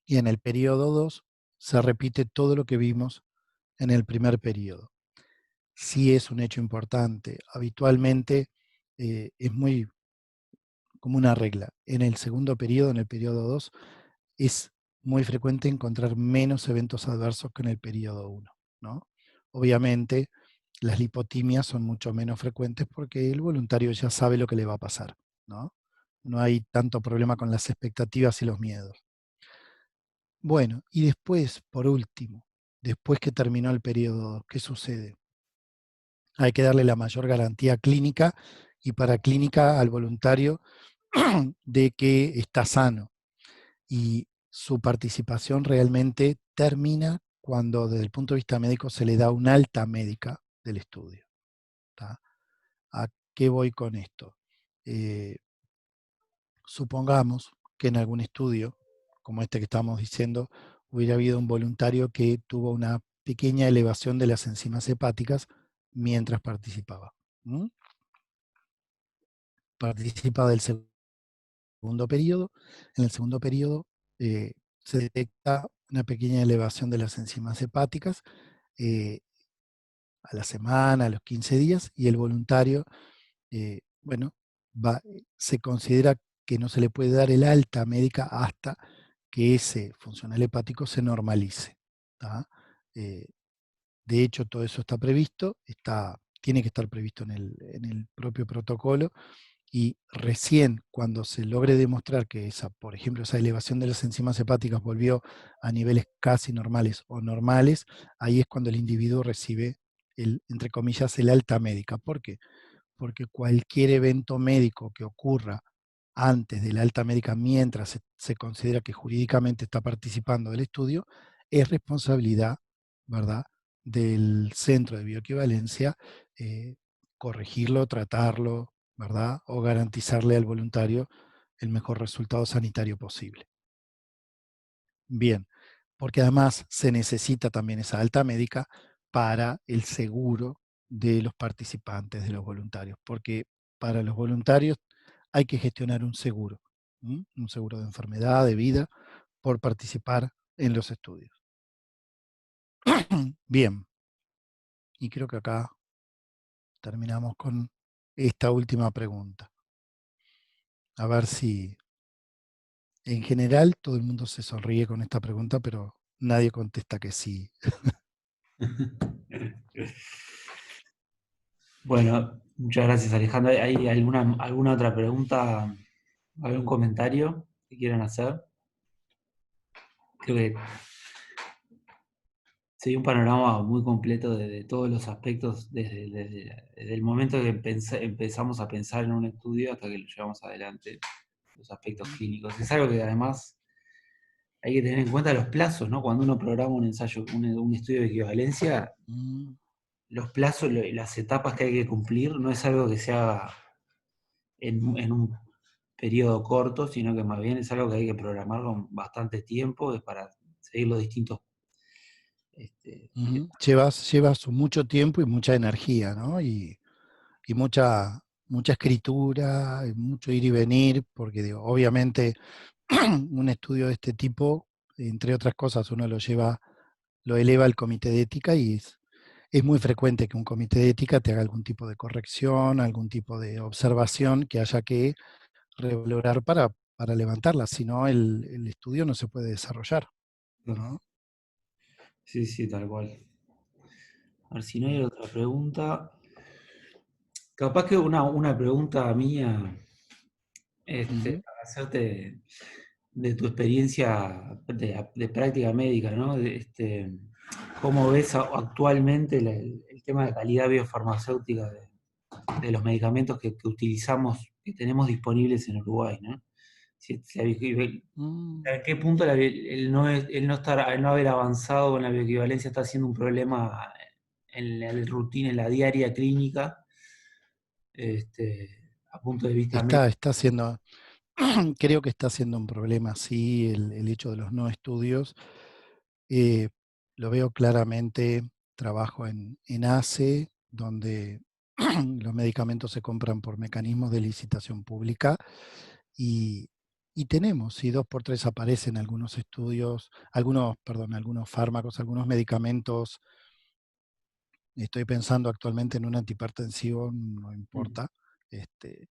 Y en el periodo 2 se repite todo lo que vimos en el primer periodo. Sí es un hecho importante. Habitualmente es muy como una regla. En el segundo periodo, en el periodo 2, es muy frecuente encontrar menos eventos adversos que en el periodo 1, ¿no? Obviamente, las lipotimias son mucho menos frecuentes porque el voluntario ya sabe lo que le va a pasar, ¿no? No hay tanto problema con las expectativas y los miedos. Bueno, y después, por último, después que terminó el periodo 2, ¿qué sucede? Hay que darle la mayor garantía clínica y paraclínica al voluntario de que está sano. Y su participación realmente termina cuando desde el punto de vista médico se le da un alta médica del estudio. ¿Tá? ¿A qué voy con esto? Eh, Supongamos que en algún estudio, como este que estamos diciendo, hubiera habido un voluntario que tuvo una pequeña elevación de las enzimas hepáticas mientras participaba. Participa del segundo periodo. En el segundo periodo se detecta una pequeña elevación de las enzimas hepáticas eh, a la semana, a los 15 días, y el voluntario, bueno, se considera que no se le puede dar el alta médica hasta que ese funcional hepático se normalice. Eh, de hecho, todo eso está previsto, tiene que estar previsto en el propio protocolo, y recién cuando se logre demostrar que por ejemplo, esa elevación de las enzimas hepáticas volvió a niveles casi normales o normales, ahí es cuando el individuo recibe entre comillas, el alta médica. ¿Por qué? Porque cualquier evento médico que ocurra antes de la alta médica, mientras se considera que jurídicamente está participando del estudio, es responsabilidad, ¿verdad?, del centro de bioequivalencia corregirlo, tratarlo, ¿verdad? O garantizarle al voluntario el mejor resultado sanitario posible. Bien, porque además se necesita también esa alta médica para el seguro de los participantes, de los voluntarios, porque para los voluntarios hay que gestionar un seguro, un seguro de enfermedad, de vida, por participar en los estudios. Bien, y creo que acá terminamos con esta última pregunta. A ver si en general todo el mundo se sonríe con esta pregunta, pero nadie contesta que sí. Bueno, muchas gracias, Alejandro. ¿Hay alguna otra pregunta, algún comentario que quieran hacer? Creo que se dio un panorama muy completo de todos los aspectos, desde el momento que empezamos a pensar en un estudio hasta que lo llevamos adelante, los aspectos clínicos. Es algo que además hay que tener en cuenta los plazos, ¿no? Cuando uno programa un ensayo, un estudio de equivalencia, Mm, los plazos, las etapas que hay que cumplir, no es algo que se haga en un periodo corto, sino que más bien es algo que hay que programar con bastante tiempo para seguir los distintos. Este, ujú. Llevas mucho tiempo y mucha energía, ¿no? Y mucha escritura, y mucho ir y venir, porque digo, obviamente un estudio de este tipo, entre otras cosas, uno lo eleva al comité de ética y es muy frecuente que un comité de ética te haga algún tipo de corrección, algún tipo de observación que haya que revalorar para levantarla, si no el estudio no se puede desarrollar, ¿no? sí, sí, tal cual. A ver si no hay otra pregunta. Capaz que una pregunta mía, Ujú, para hacerte de tu experiencia de práctica médica, ¿no? ¿Cómo ves actualmente el tema de calidad biofarmacéutica de los medicamentos que utilizamos, que tenemos disponibles en Uruguay, ¿no? mm. ¿A qué punto el no haber avanzado con la bioequivalencia está siendo un problema en la rutina, en la diaria clínica, a punto de vista médico? Está haciendo, creo que está siendo un problema, sí, el hecho de los no estudios. Eh, lo veo claramente, trabajo en ACE, donde los medicamentos se compran por mecanismos de licitación pública y, y tenemos, si dos por tres aparecen algunos estudios, algunos fármacos, algunos medicamentos. Estoy pensando actualmente en un antihipertensivo, no Mm, importa,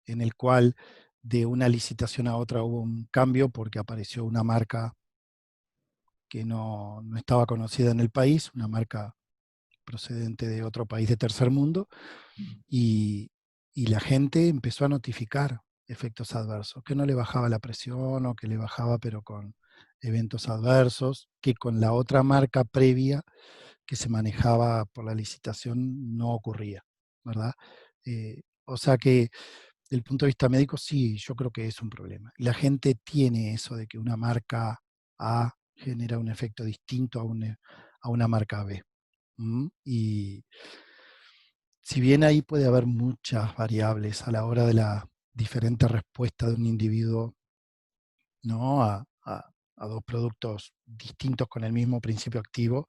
en el cual de una licitación a otra hubo un cambio porque apareció una marca que no estaba conocida en el país, una marca procedente de otro país de tercer mundo, mm, y, y la gente empezó a notificar efectos adversos, que no le bajaba la presión o que le bajaba pero con eventos adversos, que con la otra marca previa que se manejaba por la licitación no ocurría, ¿verdad? O sea que desde el punto de vista médico sí, yo creo que es un problema. Y la gente tiene eso de que una marca A genera un efecto distinto a una marca B. Y si bien ahí puede haber muchas variables a la hora de la diferente respuesta de un individuo, ¿no? A dos productos distintos con el mismo principio activo,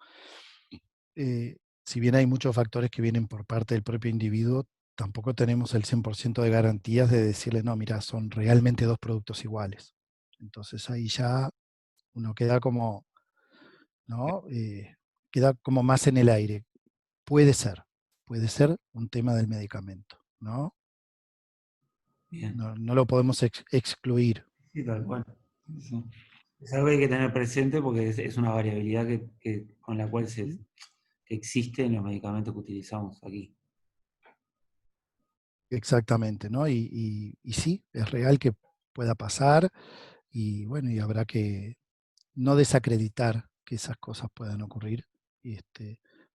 eh, si bien hay muchos factores que vienen por parte del propio individuo, tampoco tenemos el 100% de garantías de decirle, no, mira, son realmente dos productos iguales. Entonces ahí ya uno queda como, ¿no? Queda como más en el aire. Puede puede ser un tema del medicamento, ¿no? bien, No lo podemos excluir. sí, tal cual. Sí. Es algo que hay que tener presente porque es una variabilidad con la cual Ujú. que existe en los medicamentos que utilizamos aquí. Exactamente, ¿no? Y sí, es real que pueda pasar y bueno, y habrá que no desacreditar que esas cosas puedan ocurrir y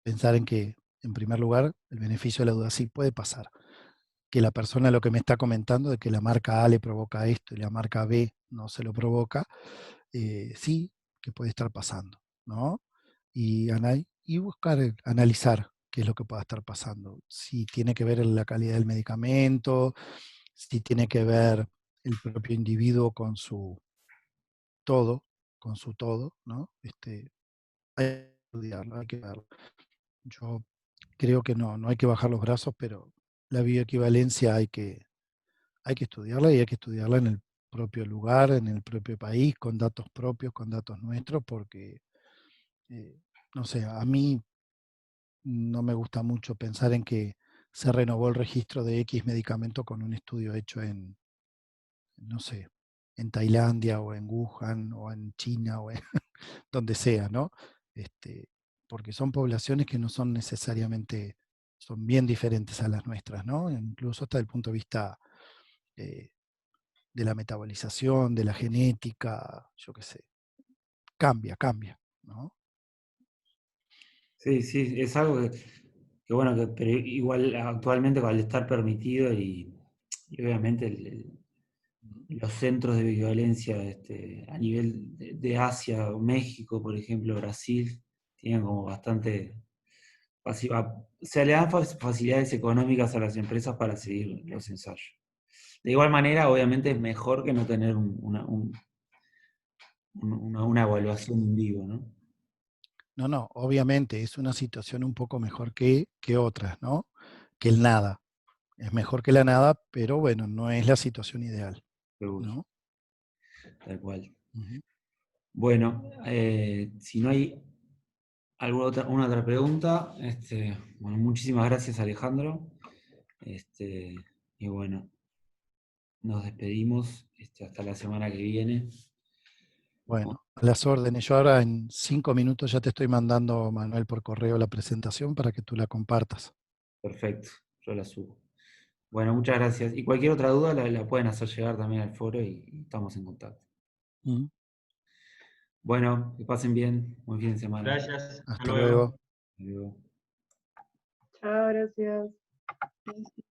pensar en que, en primer lugar, el beneficio de la duda sí puede pasar. Que la persona lo que me está comentando de que la marca A le provoca esto y la marca B no se lo provoca, sí, que puede estar pasando, ¿no? Y buscar, analizar qué es lo que pueda estar pasando. Si tiene que ver en la calidad del medicamento, si tiene que ver el propio individuo todo, con su todo, ¿no? Hay que estudiarlo, hay que verlo. Yo creo que no hay que bajar los brazos, pero la bioequivalencia hay que estudiarla y hay que estudiarla en el propio lugar, en el propio país, con datos propios, con datos nuestros, porque, no sé, a mí no me gusta mucho pensar en que se renovó el registro de X medicamento con un estudio hecho en, no sé, en Tailandia o en Wuhan o en China o en donde sea, ¿no? Porque son poblaciones que no son necesariamente, son bien diferentes a las nuestras, ¿no? Incluso hasta el punto de vista eh, de la metabolización, de la genética, yo qué sé, cambia, ¿no? Sí, sí, es algo que bueno, pero igual actualmente al estar permitido y obviamente los centros de violencia a nivel de Asia, México, por ejemplo, Brasil, tienen como bastante, se le dan facilidades económicas a las empresas para seguir los ensayos. De igual manera, obviamente es mejor que no tener una evaluación en vivo, ¿no? No, obviamente es una situación un poco mejor que otras, ¿no? Que el nada. Es mejor que la nada, pero bueno, no es la situación ideal, Seguro, ¿no? tal cual. Ujú. Bueno, si no hay una otra pregunta, bueno, muchísimas gracias Alejandro. Este, y bueno, nos despedimos hasta la semana que viene. Bueno, a las órdenes. Yo ahora en 5 minutos ya te estoy mandando, Manuel, por correo la presentación para que tú la compartas. Perfecto, yo la subo. Bueno, muchas gracias. Y cualquier otra duda la pueden hacer llegar también al foro y estamos en contacto. Ujú. Bueno, que pasen bien. Buen fin de semana. Gracias, hasta Hasta luego. luego. Hasta luego. Chao, gracias.